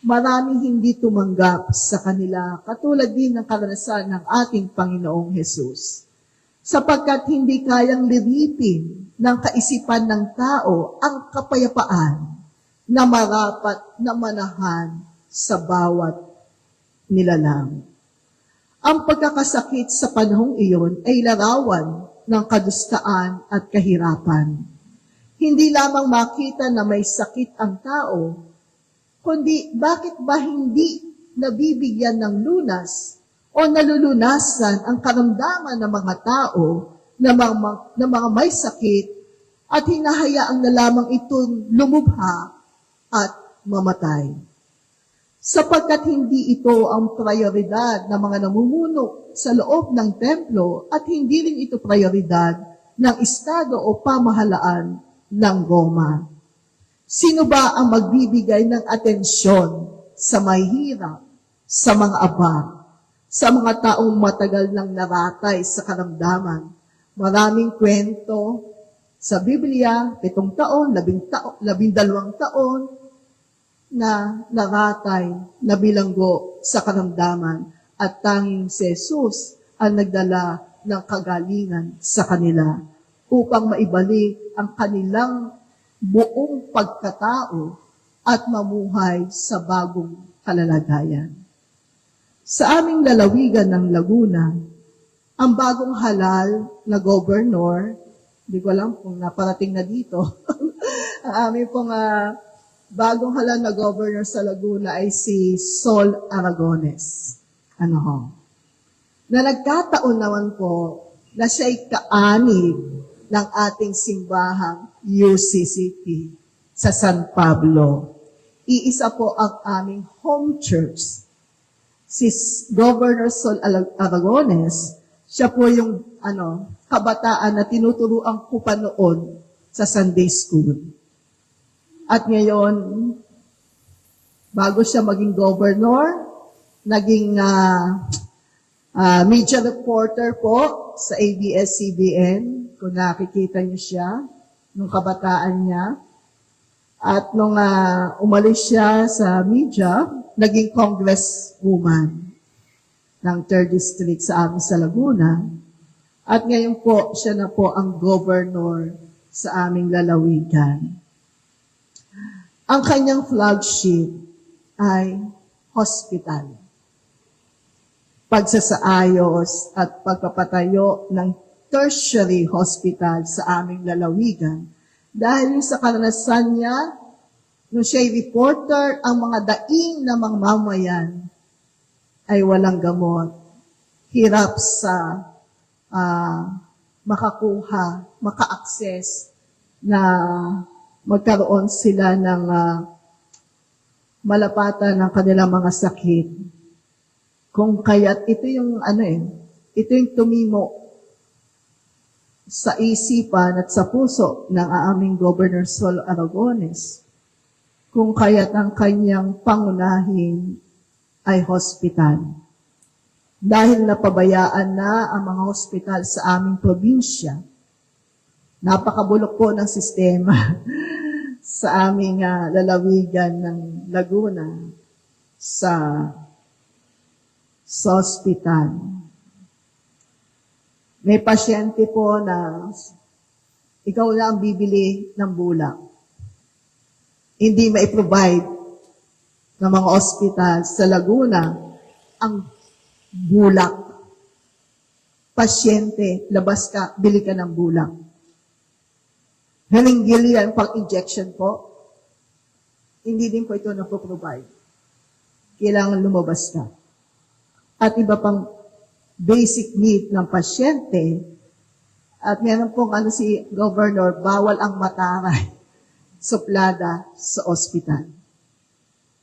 maraming hindi tumanggap sa kanila katulad din ng karanasan ng ating Panginoong Hesus. Sapagkat hindi kayang liripin ng kaisipan ng tao ang kapayapaan na marapat na manahan sa bawat nilalang. Ang pagkakasakit sa panahong iyon ay larawan ng kadustaan at kahirapan. Hindi lamang makita na may sakit ang tao, kundi bakit ba hindi nabibigyan ng lunas o nalulunasan ang karamdaman ng mga tao na mga may sakit at hinahayaang na lamang itong lumubha at mamatay. Sapagkat hindi ito ang prioridad ng mga namumuno sa loob ng templo at hindi rin ito prioridad ng estado o pamahalaan ng Roma. Sino ba ang magbibigay ng atensyon sa mahihirap, sa mga abang, sa mga taong matagal nang naratay sa karamdaman? Maraming kwento sa Biblia, 7 taon, 12 taon, na naratay, na bilanggo sa karamdaman at tanging si Jesus ang nagdala ng kagalingan sa kanila upang maibalik ang kanilang buong pagkatao at mamuhay sa bagong kalalagayan. Sa aming lalawigan ng Laguna, ang bagong halal na gobernador, hindi ko alam kung naparating na dito, ang aming pong bagong halal na governor sa Laguna ay si Sol Aragones. Na nagkataon naman po na siya'y kaanib ng ating simbahang UCCP sa San Pablo. Iisa po ang aming home church. Si Governor Sol Aragones, siya po yung kabataan na tinuturuan ko pa noon sa Sunday School. At ngayon, Bago siya maging governor, naging media reporter po sa ABS-CBN, kung nakikita niyo siya, nung kabataan niya. At nung umalis siya sa media, naging congresswoman ng 3rd District sa amin sa Laguna. At ngayon po, siya na po ang governor sa aming lalawigan. Ang kanyang flagship ay hospital. Pagsasaayos at pagpapatayo ng tertiary hospital sa aming lalawigan. Dahil sa karanasan niya, nung siya'y reporter, ang mga daing na mga mamayan ay walang gamot. Hirap sa makakuha, maka-access na magkaroon sila ng malapatan ng kanilang mga sakit. Kung kaya't ito yung ito yung tumimo sa isipan at sa puso ng aming Governor Sol Aragones. Kung kaya't ang kanyang pangunahin ay hospital. Dahil napabayaan na ang mga hospital sa aming probinsya, napakabulok po ng sistema sa aming lalawigan ng Laguna sa hospital. May pasyente po na ikaw na ang bibili ng bulak. Hindi mai-provide ng mga hospital sa Laguna ang bulak. Pasyente, labas ka, bili ka ng bulak. Halinggil yan pang injection po. Hindi din po ito napoprovide. Kailangan lumabas ka. At iba pang basic need ng pasyente. At meron pong si Governor, bawal ang mataray, suplada sa ospital.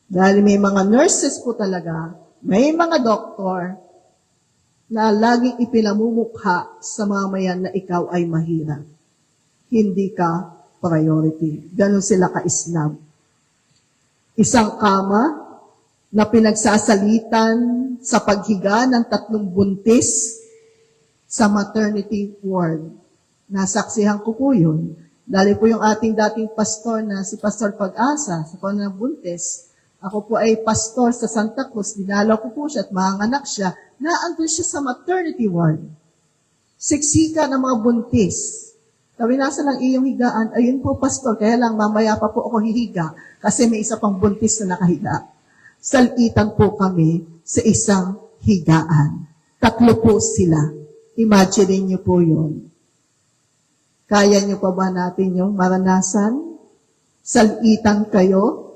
Dahil may mga nurses po talaga, may mga doktor na laging ipinamumukha sa mamayan na ikaw ay mahirap. Hindi ka priority. Ganon sila ka-Islam. Isang kama na pinagsasalitan sa paghiga ng 3 buntis sa maternity ward. Nasaksihan ko po yun. Dahil po yung ating dating pastor na si Pastor Pag-asa sa ng buntis. Ako po ay pastor sa Santa Cruz. Dinalaw ko po siya at manganak siya. Naandun siya sa maternity ward. Siksika ng mga buntis. Sabi, nasa lang iyong higaan. Ayun po, pastor, kaya lang mamaya pa po ako hihiga kasi may isa pang buntis na nakahiga. Salitan po kami sa isang higaan. 3 po sila. Imagine niyo po yun. Kaya niyo pa ba natin yung maranasan? Salitan kayo?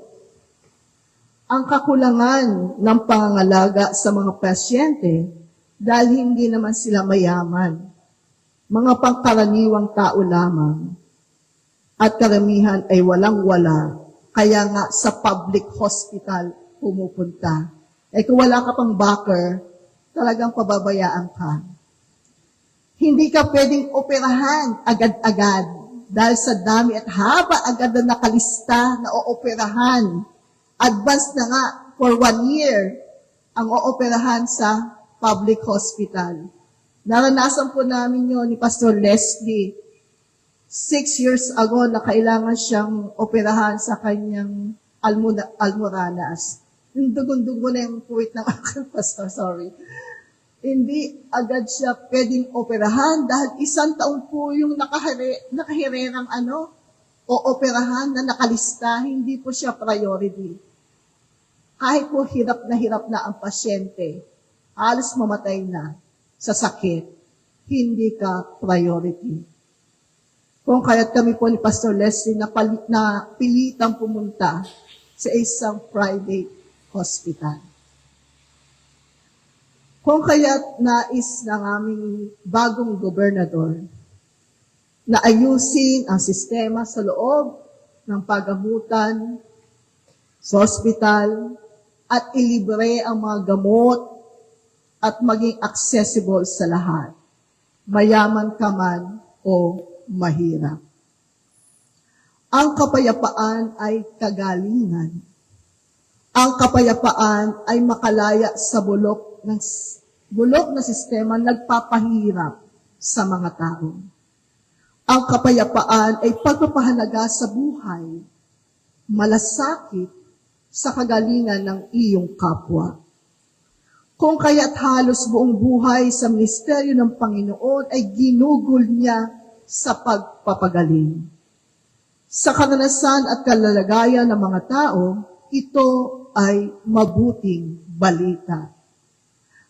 Ang kakulangan ng pangangalaga sa mga pasyente dahil hindi naman sila mayaman. Mga pangkaraniwang tao lamang. At karamihan ay walang-wala. Kaya nga sa public hospital pumupunta. Kung wala ka pang backer, talagang pababayaan ka. Hindi ka pwedeng operahan agad-agad dahil sa dami at haba agad na nakalista na ooperahan. Advance na nga for 1 year ang ooperahan sa public hospital. Naranasan po namin yun ni Pastor Leslie 6 years ago na kailangan siyang operahan sa kanyang almoranas. Yung dugon-dugo na yung puwit ng aking pastor, sorry. Hindi agad siya pwedeng operahan dahil 1 taon po yung nakahirerang o operahan na nakalista, hindi po siya priority. Kahit po hirap na ang pasyente, halos mamatay na sa sakit, hindi ka priority. Kung kaya't kami po ni Pastor Leslie na pilitang pumunta sa isang private hospital. Kung kaya't nais ng aming bagong gobernador na ayusin ang sistema sa loob ng pagamutan sa hospital at ilibre ang mga gamot at maging accessible sa lahat, mayaman ka man o mahirap. Ang kapayapaan ay kagalingan. Ang kapayapaan ay makalaya sa bulok na sistema nagpapahirap sa mga tao. Ang kapayapaan ay pagpapahalaga sa buhay, malasakit sa kagalingan ng iyong kapwa. Kung kaya't halos buong buhay sa ministeryo ng Panginoon ay ginugol niya sa pagpapagaling. Sa karanasan at kalalagayan ng mga tao, ito ay mabuting balita.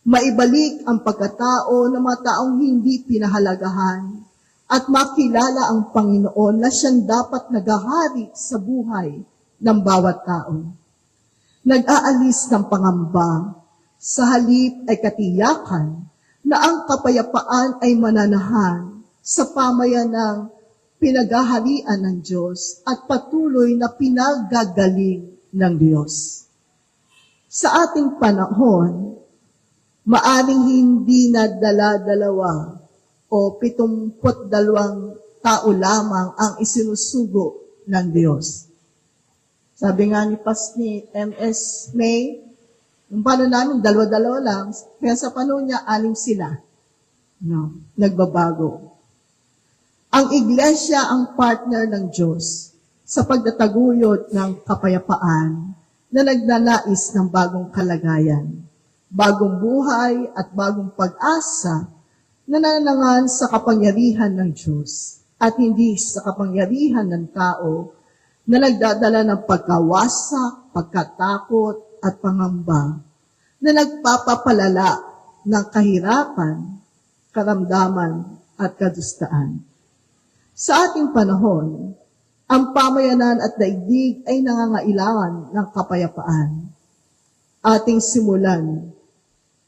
Maibalik ang pagkatao ng mga taong hindi pinahalagahan at makilala ang Panginoon na siyang dapat naghahari sa buhay ng bawat tao. Nag-aalis ng pangamba, sa halip ay katiyakan na ang kapayapaan ay mananahan sa pamayan ng pinaghaharian ng Diyos at patuloy na pinagagaling ng Diyos. Sa ating panahon, maaring hindi na dala-dalawa o 72 tao lamang ang isinusugo ng Diyos. Sabi nga ni MS May, yung paano namin, dalawa-dalawa lang, kaya sa panahon niya, 6 sila. No, nagbabago. Ang iglesia ang partner ng Diyos sa pagtataguyod ng kapayapaan na nagnanais ng bagong kalagayan, bagong buhay at bagong pag-asa na nananangan sa kapangyarihan ng Diyos at hindi sa kapangyarihan ng tao na nagdadala ng pagkawasak, pagkatakot at pangamba na nagpapapalala ng kahirapan, karamdaman at kadustaan. Sa ating panahon, ang pamayanan at daigdig ay nangangailangan ng kapayapaan. Ating simulan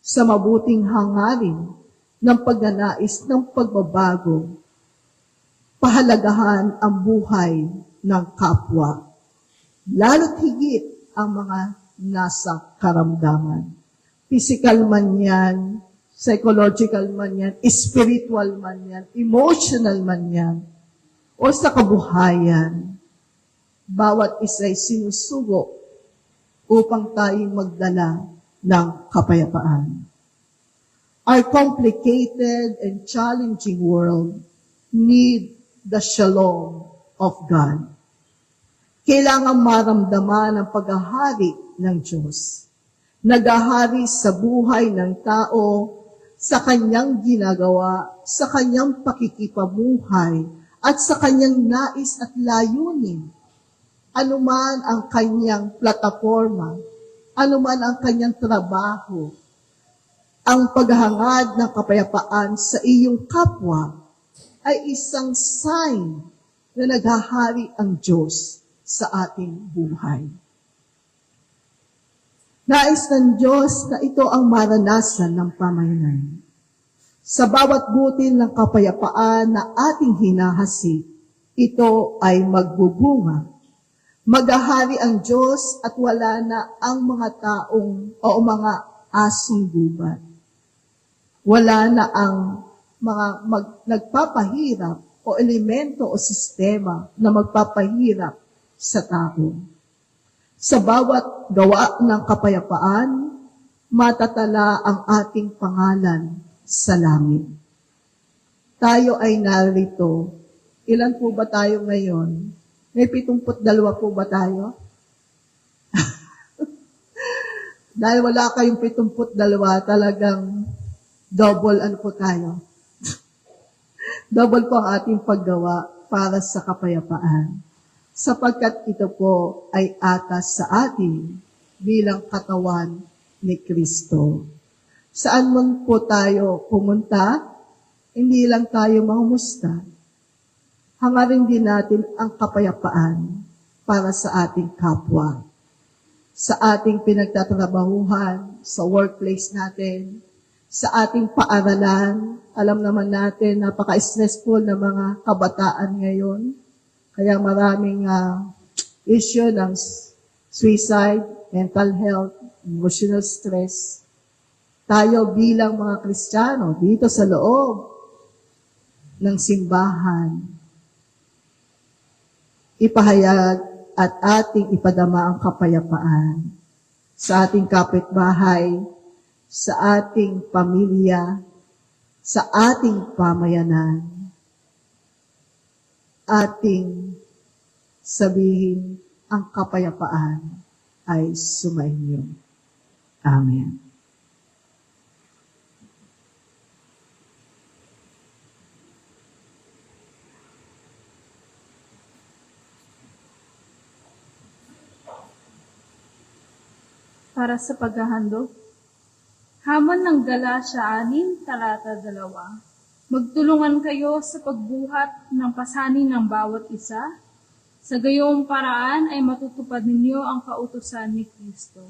sa mabuting hangarin ng pagnanais ng pagbabago, pahalagahan ang buhay ng kapwa, lalo't higit ang mga nasa karamdaman. Physical man yan, psychological man yan, spiritual man yan, emotional man yan, o sa kabuhayan, bawat isa'y sinusugo upang tayong magdala ng kapayapaan. Our complicated and challenging world need the shalom of God. Kailangan maramdaman ang paghahari ng Diyos. Naghahari sa buhay ng tao sa kanyang ginagawa, sa kanyang pakikipamuhay, at sa kanyang nais at layunin. Anuman ang kanyang plataforma, anuman ang kanyang trabaho, ang paghahangad ng kapayapaan sa iyong kapwa ay isang sign na naghahari ang Diyos sa ating buhay. Nais ng Diyos na ito ang maranasan ng pamayanan. Sa bawat butil ng kapayapaan na ating hinahasi, ito ay magbubunga. Maghahari ang Diyos at wala na ang mga taong o mga asong gubat. Wala na ang mga nagpapahirap o elemento o sistema na magpapahirap sa tao. Sa bawat gawa ng kapayapaan, matatala ang ating pangalan sa langit. Tayo ay narito. Ilan po ba tayo ngayon? May 72 po ba tayo? Dahil wala kayong 72, talagang double po tayo. Double po ang ating paggawa para sa kapayapaan. Sapagkat ito po ay atas sa atin bilang katawan ni Kristo. Saan man po tayo pumunta, hindi lang tayo mangumusta. Hangarin din natin ang kapayapaan para sa ating kapwa. Sa ating pinagtatrabahuhan, sa workplace natin, sa ating paaralan, alam naman natin, napaka-stressful na mga kabataan ngayon. Kaya maraming issue ng suicide, mental health, emotional stress. Tayo bilang mga Kristiyano dito sa loob ng simbahan, ipahayag at ating ipadama ang kapayapaan. sa ating kapitbahay, sa ating pamilya, sa ating pamayanan. Ating sabihin, ang kapayapaan ay sumainyo. Amen. Para sa paghahandog, hamon ng Galasya 6, talata 2. Magtulungan kayo sa pagbuhat ng pasanin ng bawat isa. Sa gayong paraan ay matutupad ninyo ang kautusan ni Kristo.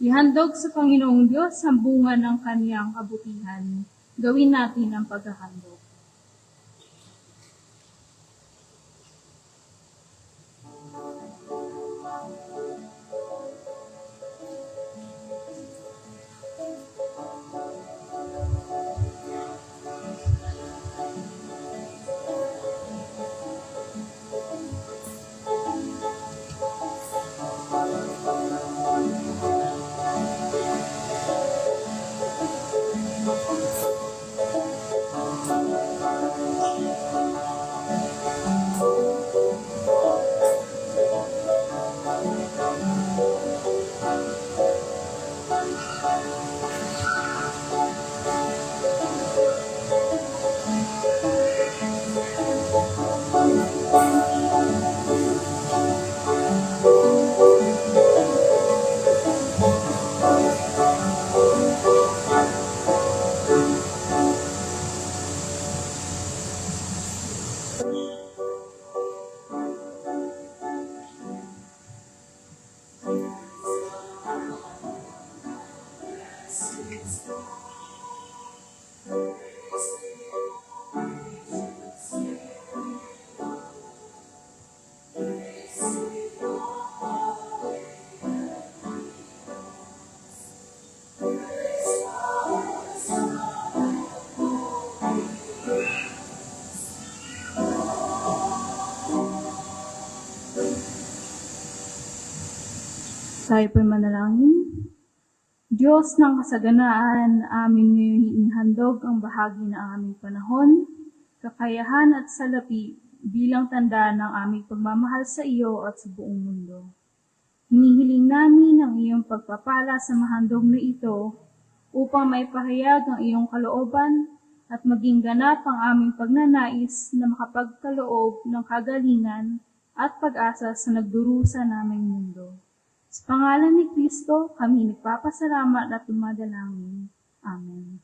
Ihandog sa Panginoong Diyos ang bunga ng kaniyang kabutihan. Gawin natin ang paghahandog. Tayo po'y manalangin. Diyos ng kasaganaan, amin ngayon inihandog ang bahagi ng aming panahon, kakayahan at salapi bilang tanda ng aming pagmamahal sa iyo at sa buong mundo. Hinihiling namin ang iyong pagpapala sa mahandog na ito upang maipahayag ang iyong kalooban at maging ganap ang aming pagnanais na makapagkaloob ng kagalingan at pag-asa sa nagdurusa naming mundo. Sa pangalan ni Kristo, kami nagpapasalamat at dumadalangin. Amen.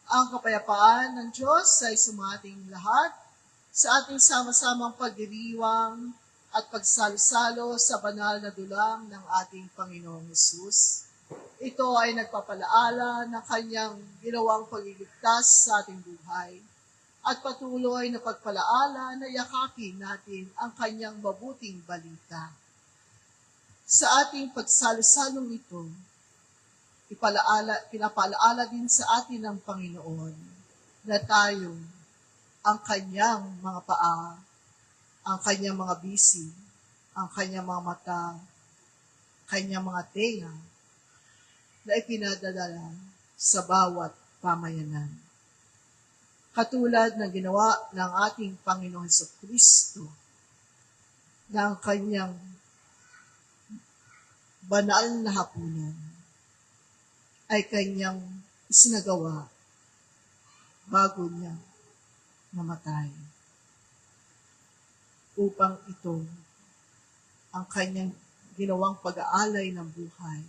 Ang kapayapaan ng Diyos ay sumating lahat sa ating sama-samang pagdiriwang at pagsalo-salo sa banal na dulang ng ating Panginoong Hesus. Ito ay nagpapalaala ng kanyang ginawang pagliligtas sa ating buhay at patuloy na pagpalaala na yakapin natin ang kanyang mabuting balita. Sa ating pagsalo-salong ito, pinapalaala din sa atin ng Panginoon na tayo ang kanyang mga paa, ang kanyang mga bisi, ang kanyang mga mata, kanyang mga tenga, na ipinadadala sa bawat pamayanan. Katulad ng ginawa ng ating Panginoong Hesukristo na ang kanyang banal na hapunan ay kanyang isinagawa bago niya mamatay. Upang ito ang kanyang ginawang pag-aalay ng buhay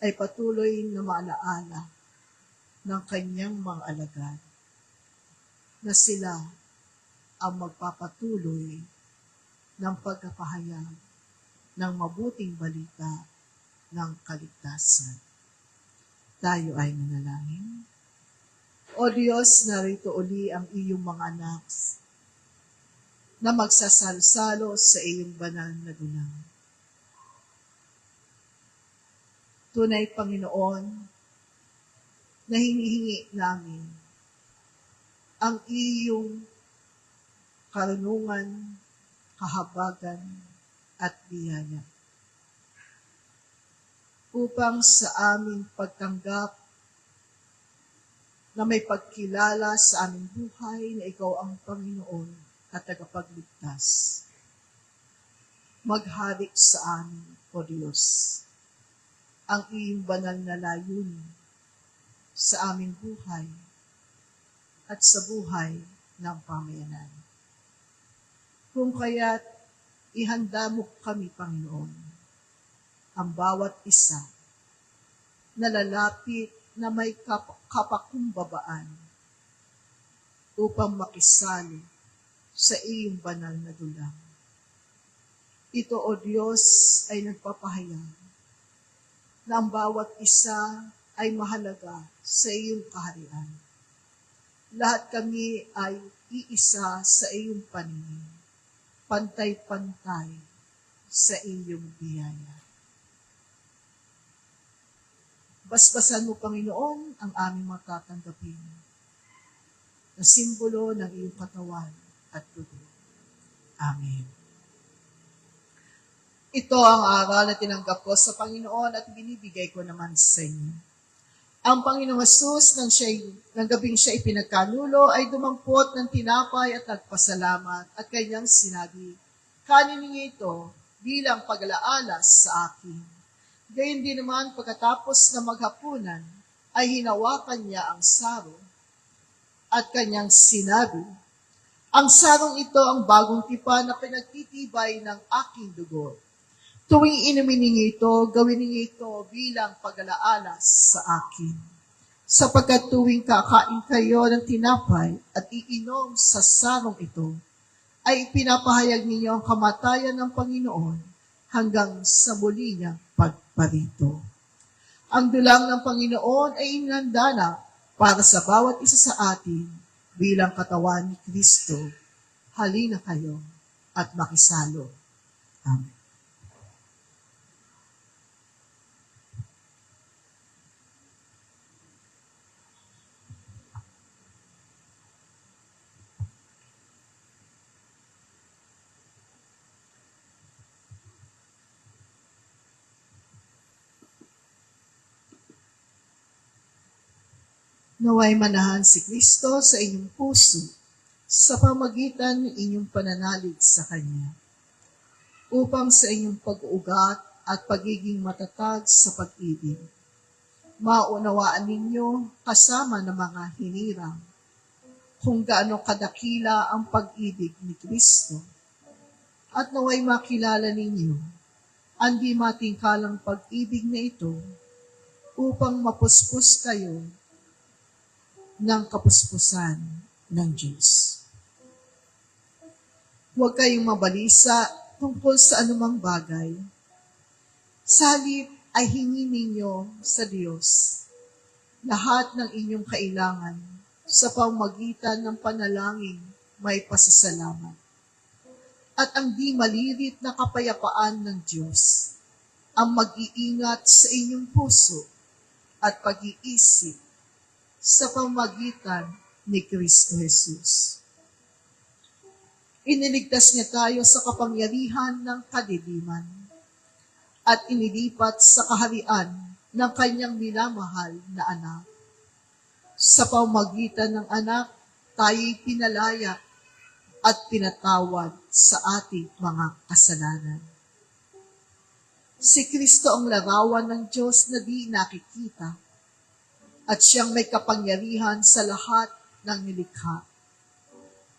ay patuloy na maalaala ng kanyang mga alagad na sila ang magpapatuloy ng pagkapahayag ng mabuting balita ng kaligtasan. Tayo ay manalangin. O Diyos, narito uli ang iyong mga anak na magsasalsalo sa iyong banal na dulang. Tunay, Panginoon, na hinihingi namin ang iyong karunungan, kahabagan, at biyaya upang sa aming pagtanggap na may pagkilala sa aming buhay na ikaw ang Panginoon at tagapagligtas. Maghari sa amin, O Diyos, ang iyong banal na layunin sa aming buhay at sa buhay ng pamayanan. Kung kaya't ihanda mo kami, Panginoon, ang bawat isa na lalapit na may kapakumbabaan upang makisali sa iyong banal na dulang. Ito, O Diyos, ay nagpapahayag na ang bawat isa ay mahalaga sa iyong kaharian. Lahat kami ay iisa sa iyong paningin, pantay-pantay sa iyong biyaya. Basbasan mo, Panginoon, ang aming matatanggapin na simbolo ng iyong katawan at dugo. Amen. Ito ang aral na tinanggap ko sa Panginoon at binibigay ko naman sa inyo. Ang Panginoong Hesus, nang gabing siya ipinagkanulo, ay dumampot ng tinapay at nagpasalamat at kanyang sinabi, "Kanin ninyo ito bilang pag-alaala sa akin." Gayon din naman pagkatapos na maghapunan, ay hinawakan niya ang saro at kanyang sinabi, "Ang sarong ito ang bagong tipan na pinagtitibay ng aking dugo. Tuwing inumin ninyo ito, gawin ninyo ito bilang pag-alaala sa akin. Sapagkat tuwing kakain kayo ng tinapay at iinom sa sarong ito, ay pinapahayag ninyo ang kamatayan ng Panginoon hanggang sa muli niyang pagparito." Ang dulang ng Panginoon ay inihanda na para sa bawat isa sa atin bilang katawan ni Kristo. Halina kayo at makisalo. Amen. Naway manahan si Kristo sa inyong puso sa pamagitan ng inyong pananalig sa Kanya, upang sa inyong pag-uugat at pagiging matatag sa pag-ibig, maunawaan ninyo kasama ng mga hinirang kung gaano kadakila ang pag-ibig ni Kristo, at naway makilala ninyo ang di matingkalang pag-ibig na ito upang mapuspos kayo ng kapuspusan ng Diyos. Huwag kayong mabalisa tungkol sa anumang bagay. Sa halip ay hingin ninyo sa Diyos lahat ng inyong kailangan sa pamamagitan ng panalangin may pasasalamat. At ang di malirit na kapayapaan ng Diyos ang mag-iingat sa inyong puso at pag-iisip sa pamamagitan ni Kristo Jesus. Iniligtas niya tayo sa kapangyarihan ng kadiliman at inilipat sa kaharian ng kanyang minamahal na anak. Sa pamamagitan ng anak, tayo'y pinalaya at pinatawad sa ating mga kasalanan. Si Kristo ang larawan ng Diyos na di nakikita at siyang may kapangyarihan sa lahat ng nilikha.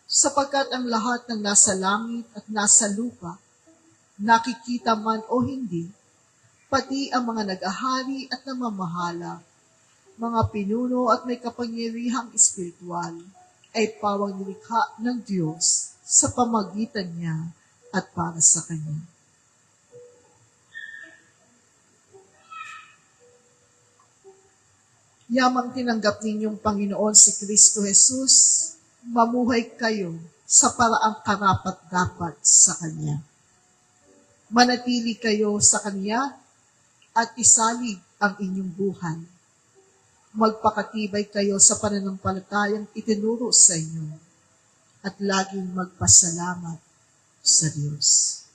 Sapagkat ang lahat ng nasa langit at nasa lupa, nakikita man o hindi, pati ang mga nag-ahari at namamahala, mga pinuno at may kapangyarihang espiritual, ay pawang nilikha ng Diyos sa pamagitan niya at para sa Kanya. Yamang tinanggap ninyong Panginoon si Kristo Jesus, mamuhay kayo sa paraang karapat-dapat sa Kanya. Manatili kayo sa Kanya at isalig ang inyong buhay. Magpakatibay kayo sa pananampalatayang itinuro sa inyo at laging magpasalamat sa Diyos.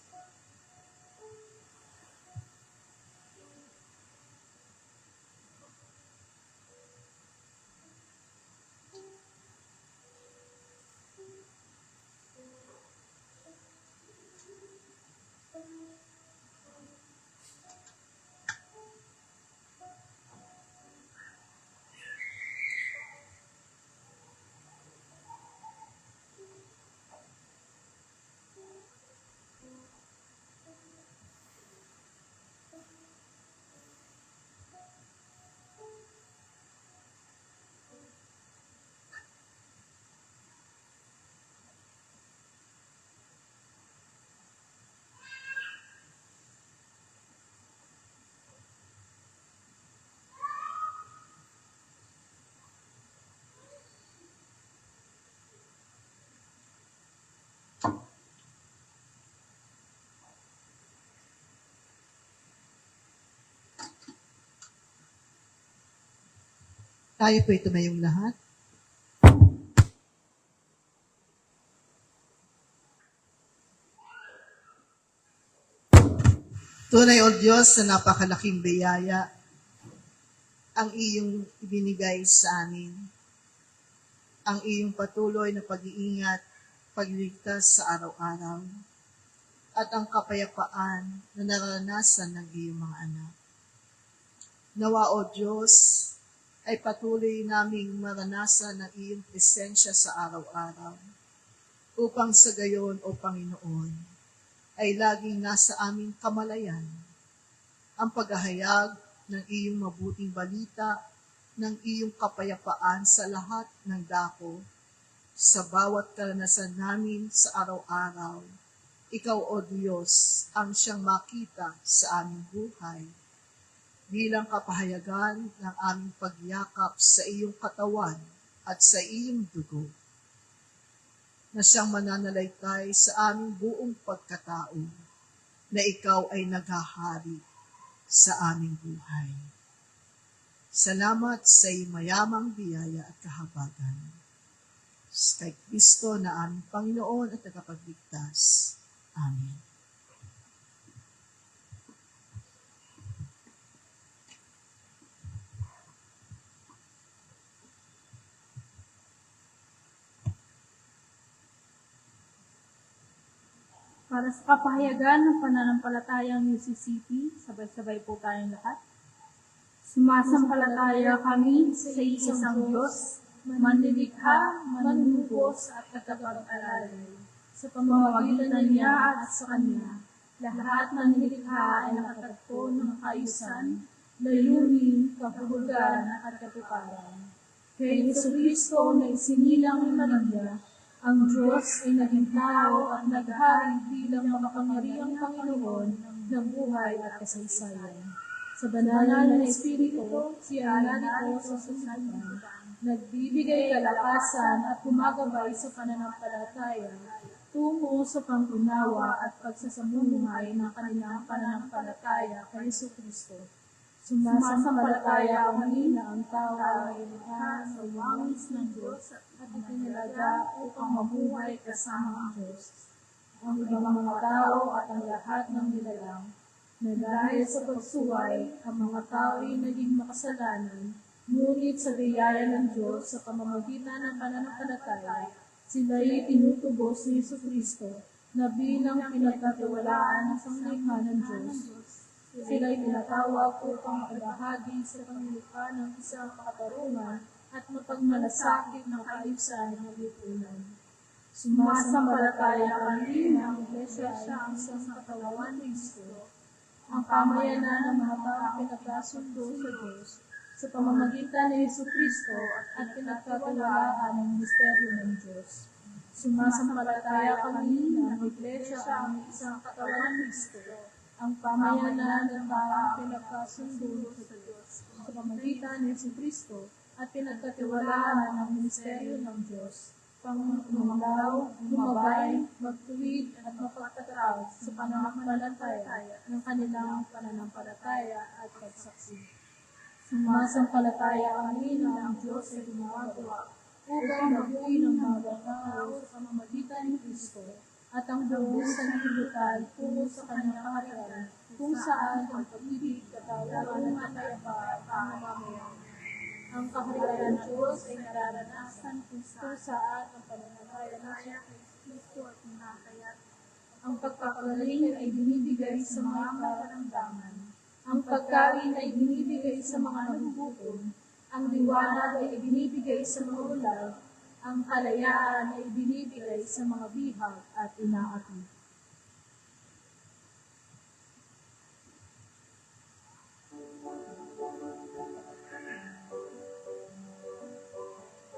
Tayo po tumayong lahat. Tunay o Diyos na napakalaking biyaya ang iyong ibinigay sa amin. Ang iyong patuloy na pag-iingat, pagliligtas sa araw-araw, at ang kapayapaan na naranasan ng iyong mga anak. Nawa o Diyos, ay patuloy naming maranasan ang iyong presensya sa araw-araw, upang sa gayon, O Panginoon, ay laging nasa aming kamalayan ang paghahayag ng iyong mabuting balita, ng iyong kapayapaan sa lahat ng dako, sa bawat karanasan namin sa araw-araw. Ikaw, O Diyos, ang siyang makita sa aming buhay, bilang kapahayagan ng aming pagyakap sa iyong katawan at sa iyong dugo, na siyang mananalaytay sa aming buong pagkatao, na ikaw ay naghahari sa aming buhay. Salamat sa iyong mayamang biyaya at kahabagan. Kay Kristo na aming Panginoon at tagapagligtas. Amen. Para sa kapahayagan ng pananampalatayang UCCP, sabay-sabay po tayong lahat. Sumasampalataya kami sa isang Diyos, manlilikha, manunubos at tagapag-alalay. Sa pamamagitan niya at sa Kanya, lahat ng nilikha ay nakatagpo ng kaayusan, layunin, kahulugan at katuparan. Kay Jesucristo na isinilang ni Maria, ang Diyos ay naging tao at naghari bilang makapangyarihang Panginoon ng buhay at kasaysayan. Sa banal na Espiritu, siya ay narito sa susunod, nagbibigay kalakasan at gumagabay sa pananampalataya tungo sa pangunawa at pagsasamuhay ng kanilang pananampalataya kay Jesucristo. Sumasampalataya kami na ang tao ay ilikha sa wangis ng Diyos at itinilaga upang mabuhay kasama ang Diyos. Ang ibang mga tao at ang lahat ng nilalang, na dahil sa pagsuway, ang mga tao ay naging makasalanan, ngunit sa biyaya ng Diyos sa pamamagitan ng pananampalataya, sila ay tinutubos ni Jesucristo na bilang pinagkatiwalaan ng sanglikha ng Diyos. Sila ay tinatawag upang makibahagi sa panglilikha ng isang katarungan at mapagmalasakit ng kaayusan ng lipunan. Sumasampalataya kami na ang Iglesia ay ang isang katawan ni Kristo, ang pamayanan ng mga taong pinagkasundo sa Diyos sa pamamagitan ni Jesucristo at pinagkatiwalaan ng misteryo ng Diyos. Sumasampalataya kami na ang Iglesia ay ang isang katawan ni Kristo, ang pamayanan ng taong pinagkasundo sa Diyos sa pamamagitan ni Jesucristo at pinagkatiwalaan ng ministeryo ng Diyos, pangumalaw, gumabay, magtuwid at mapagtatag sa pananampalataya ng kanilang pananampalataya at pagsaksi. Sumasampalataya kami na ang Diyos ay gumagawa upang mabuhay ng mga tao sa pamamagitan ni Kristo at ang buong sanlibutan tungo sa kanyang kaharian, kung saan ang pag-ibig, katarungan at kapayapaan ang mamamayan. Ang kaharian ng Diyos ay nararanasan kung saan ang pananampalataya kay Kristo at nakakayat. Ang pagkakagaling ay binibigay sa mga karamdaman. Ang pagkain ay binibigay sa mga nagugutom. Ang liwanag ay binibigay sa mga ulag. Ang kalayaan ay binibigay sa mga bihag at inaatid.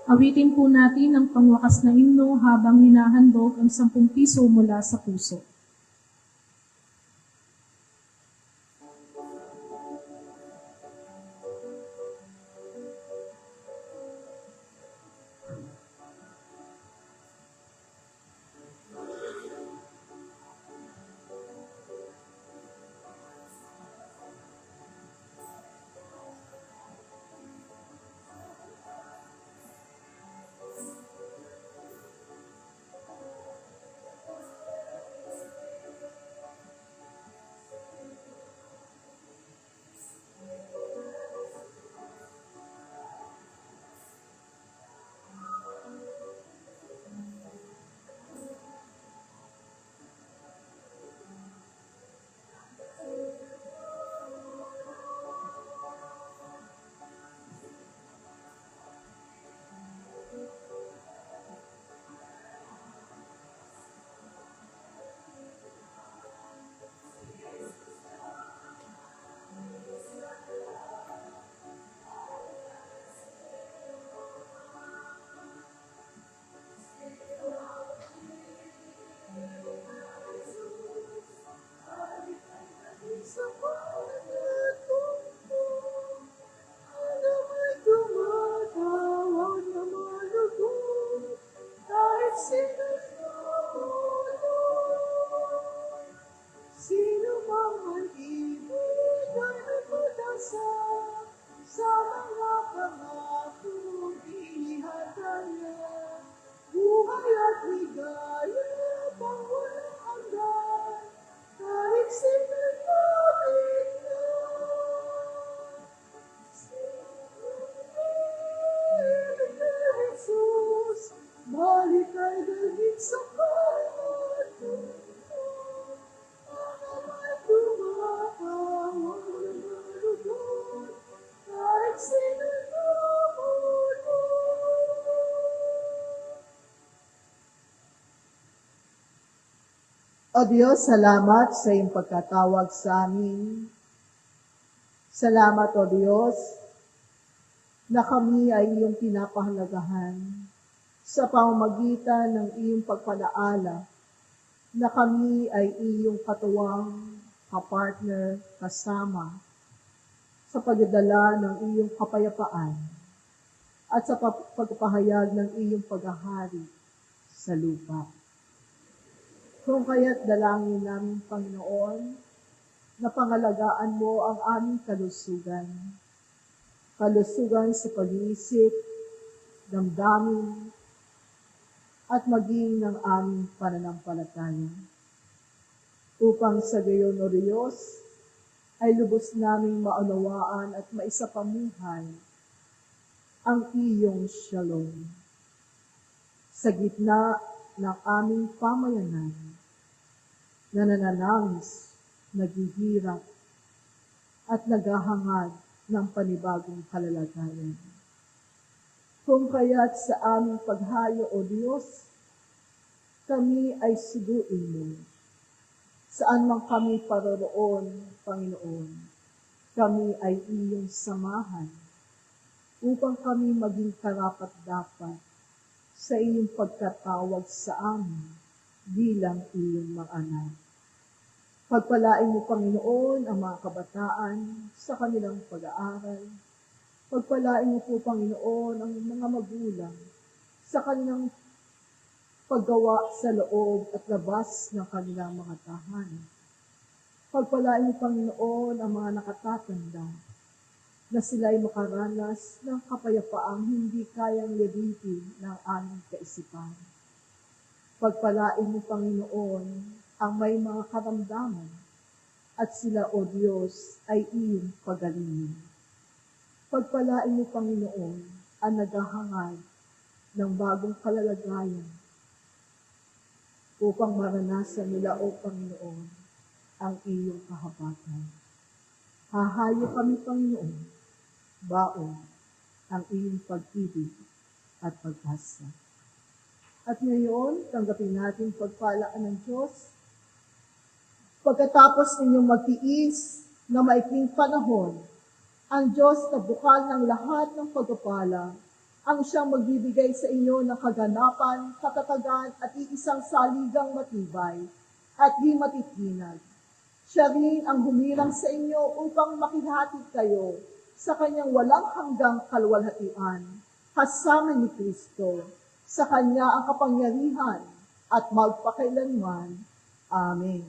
Awitin po natin ang pangwakas na himno habang hinahandog ang 10 piso mula sa puso. O Diyos, salamat sa iyong pagkatawag sa amin. Salamat, O Diyos, na kami ay iyong pinapahalagahan sa pamamagitan ng iyong pagpalaala na kami ay iyong katuwang, kapartner, kasama sa pagdadala ng iyong kapayapaan at sa pagpapahayag ng iyong paghahari sa lupa. Kung kaya't dalangin namin, Panginoon, na pangalagaan mo ang aming kalusugan sa pag-iisip, damdamin, at maging ng aming pananampalataya. Upang sa gayon, O Diyos, ay lubos naming maunawaan at maisapamuhay ang iyong shalom. Sa gitna ng aming pamayanan, na nananangis, naghihirap, at naghahangad ng panibagong kalalagayan. Kung kaya't sa aming paghayo, O Diyos, kami ay suguin mo. Saan man kami paroroon, Panginoon, kami ay iyong samahan upang kami maging karapat-dapat sa iyong pagkatawag sa amin bilang iyong mga anak. Pagpalain mo, Panginoon, ang mga kabataan sa kanilang pag-aaral. Pagpalain mo po, Panginoon, ang mga magulang sa kanilang paggawa sa loob at labas ng kanilang mga tahanan. Pagpalain mo, Panginoon, ang mga nakatatanda na sila'y makaranas ng kapayapaang hindi kayang libitin ng aming kaisipan. Pagpalain mo, Panginoon, ang may mga karamdaman at sila, O Diyos, ay iyong pagalingin. Pagpalain mo, Panginoon, ang naghahangad ng bagong kalalagayan upang maranasan nila, O Panginoon, ang iyong kahabatan. Hahayo kami, Panginoon, baon ang iyong pag-ibig at pag-asa. At ngayon, tanggapin natin pagpalaan ng Diyos. Pagkatapos ninyong magtiis na maikling panahon, ang Diyos na bukal ng lahat ng pagpapala, ang siyang magbibigay sa inyo ng kaganapan, katatagan at iisang saligang matibay at di matitinag. Siya rin ang humirang sa inyo upang makihatid kayo sa kanyang walang hanggang kalwalhatian, kasama ni Kristo. Sa kanya ang kapangyarihan at magpakailanman. Amen.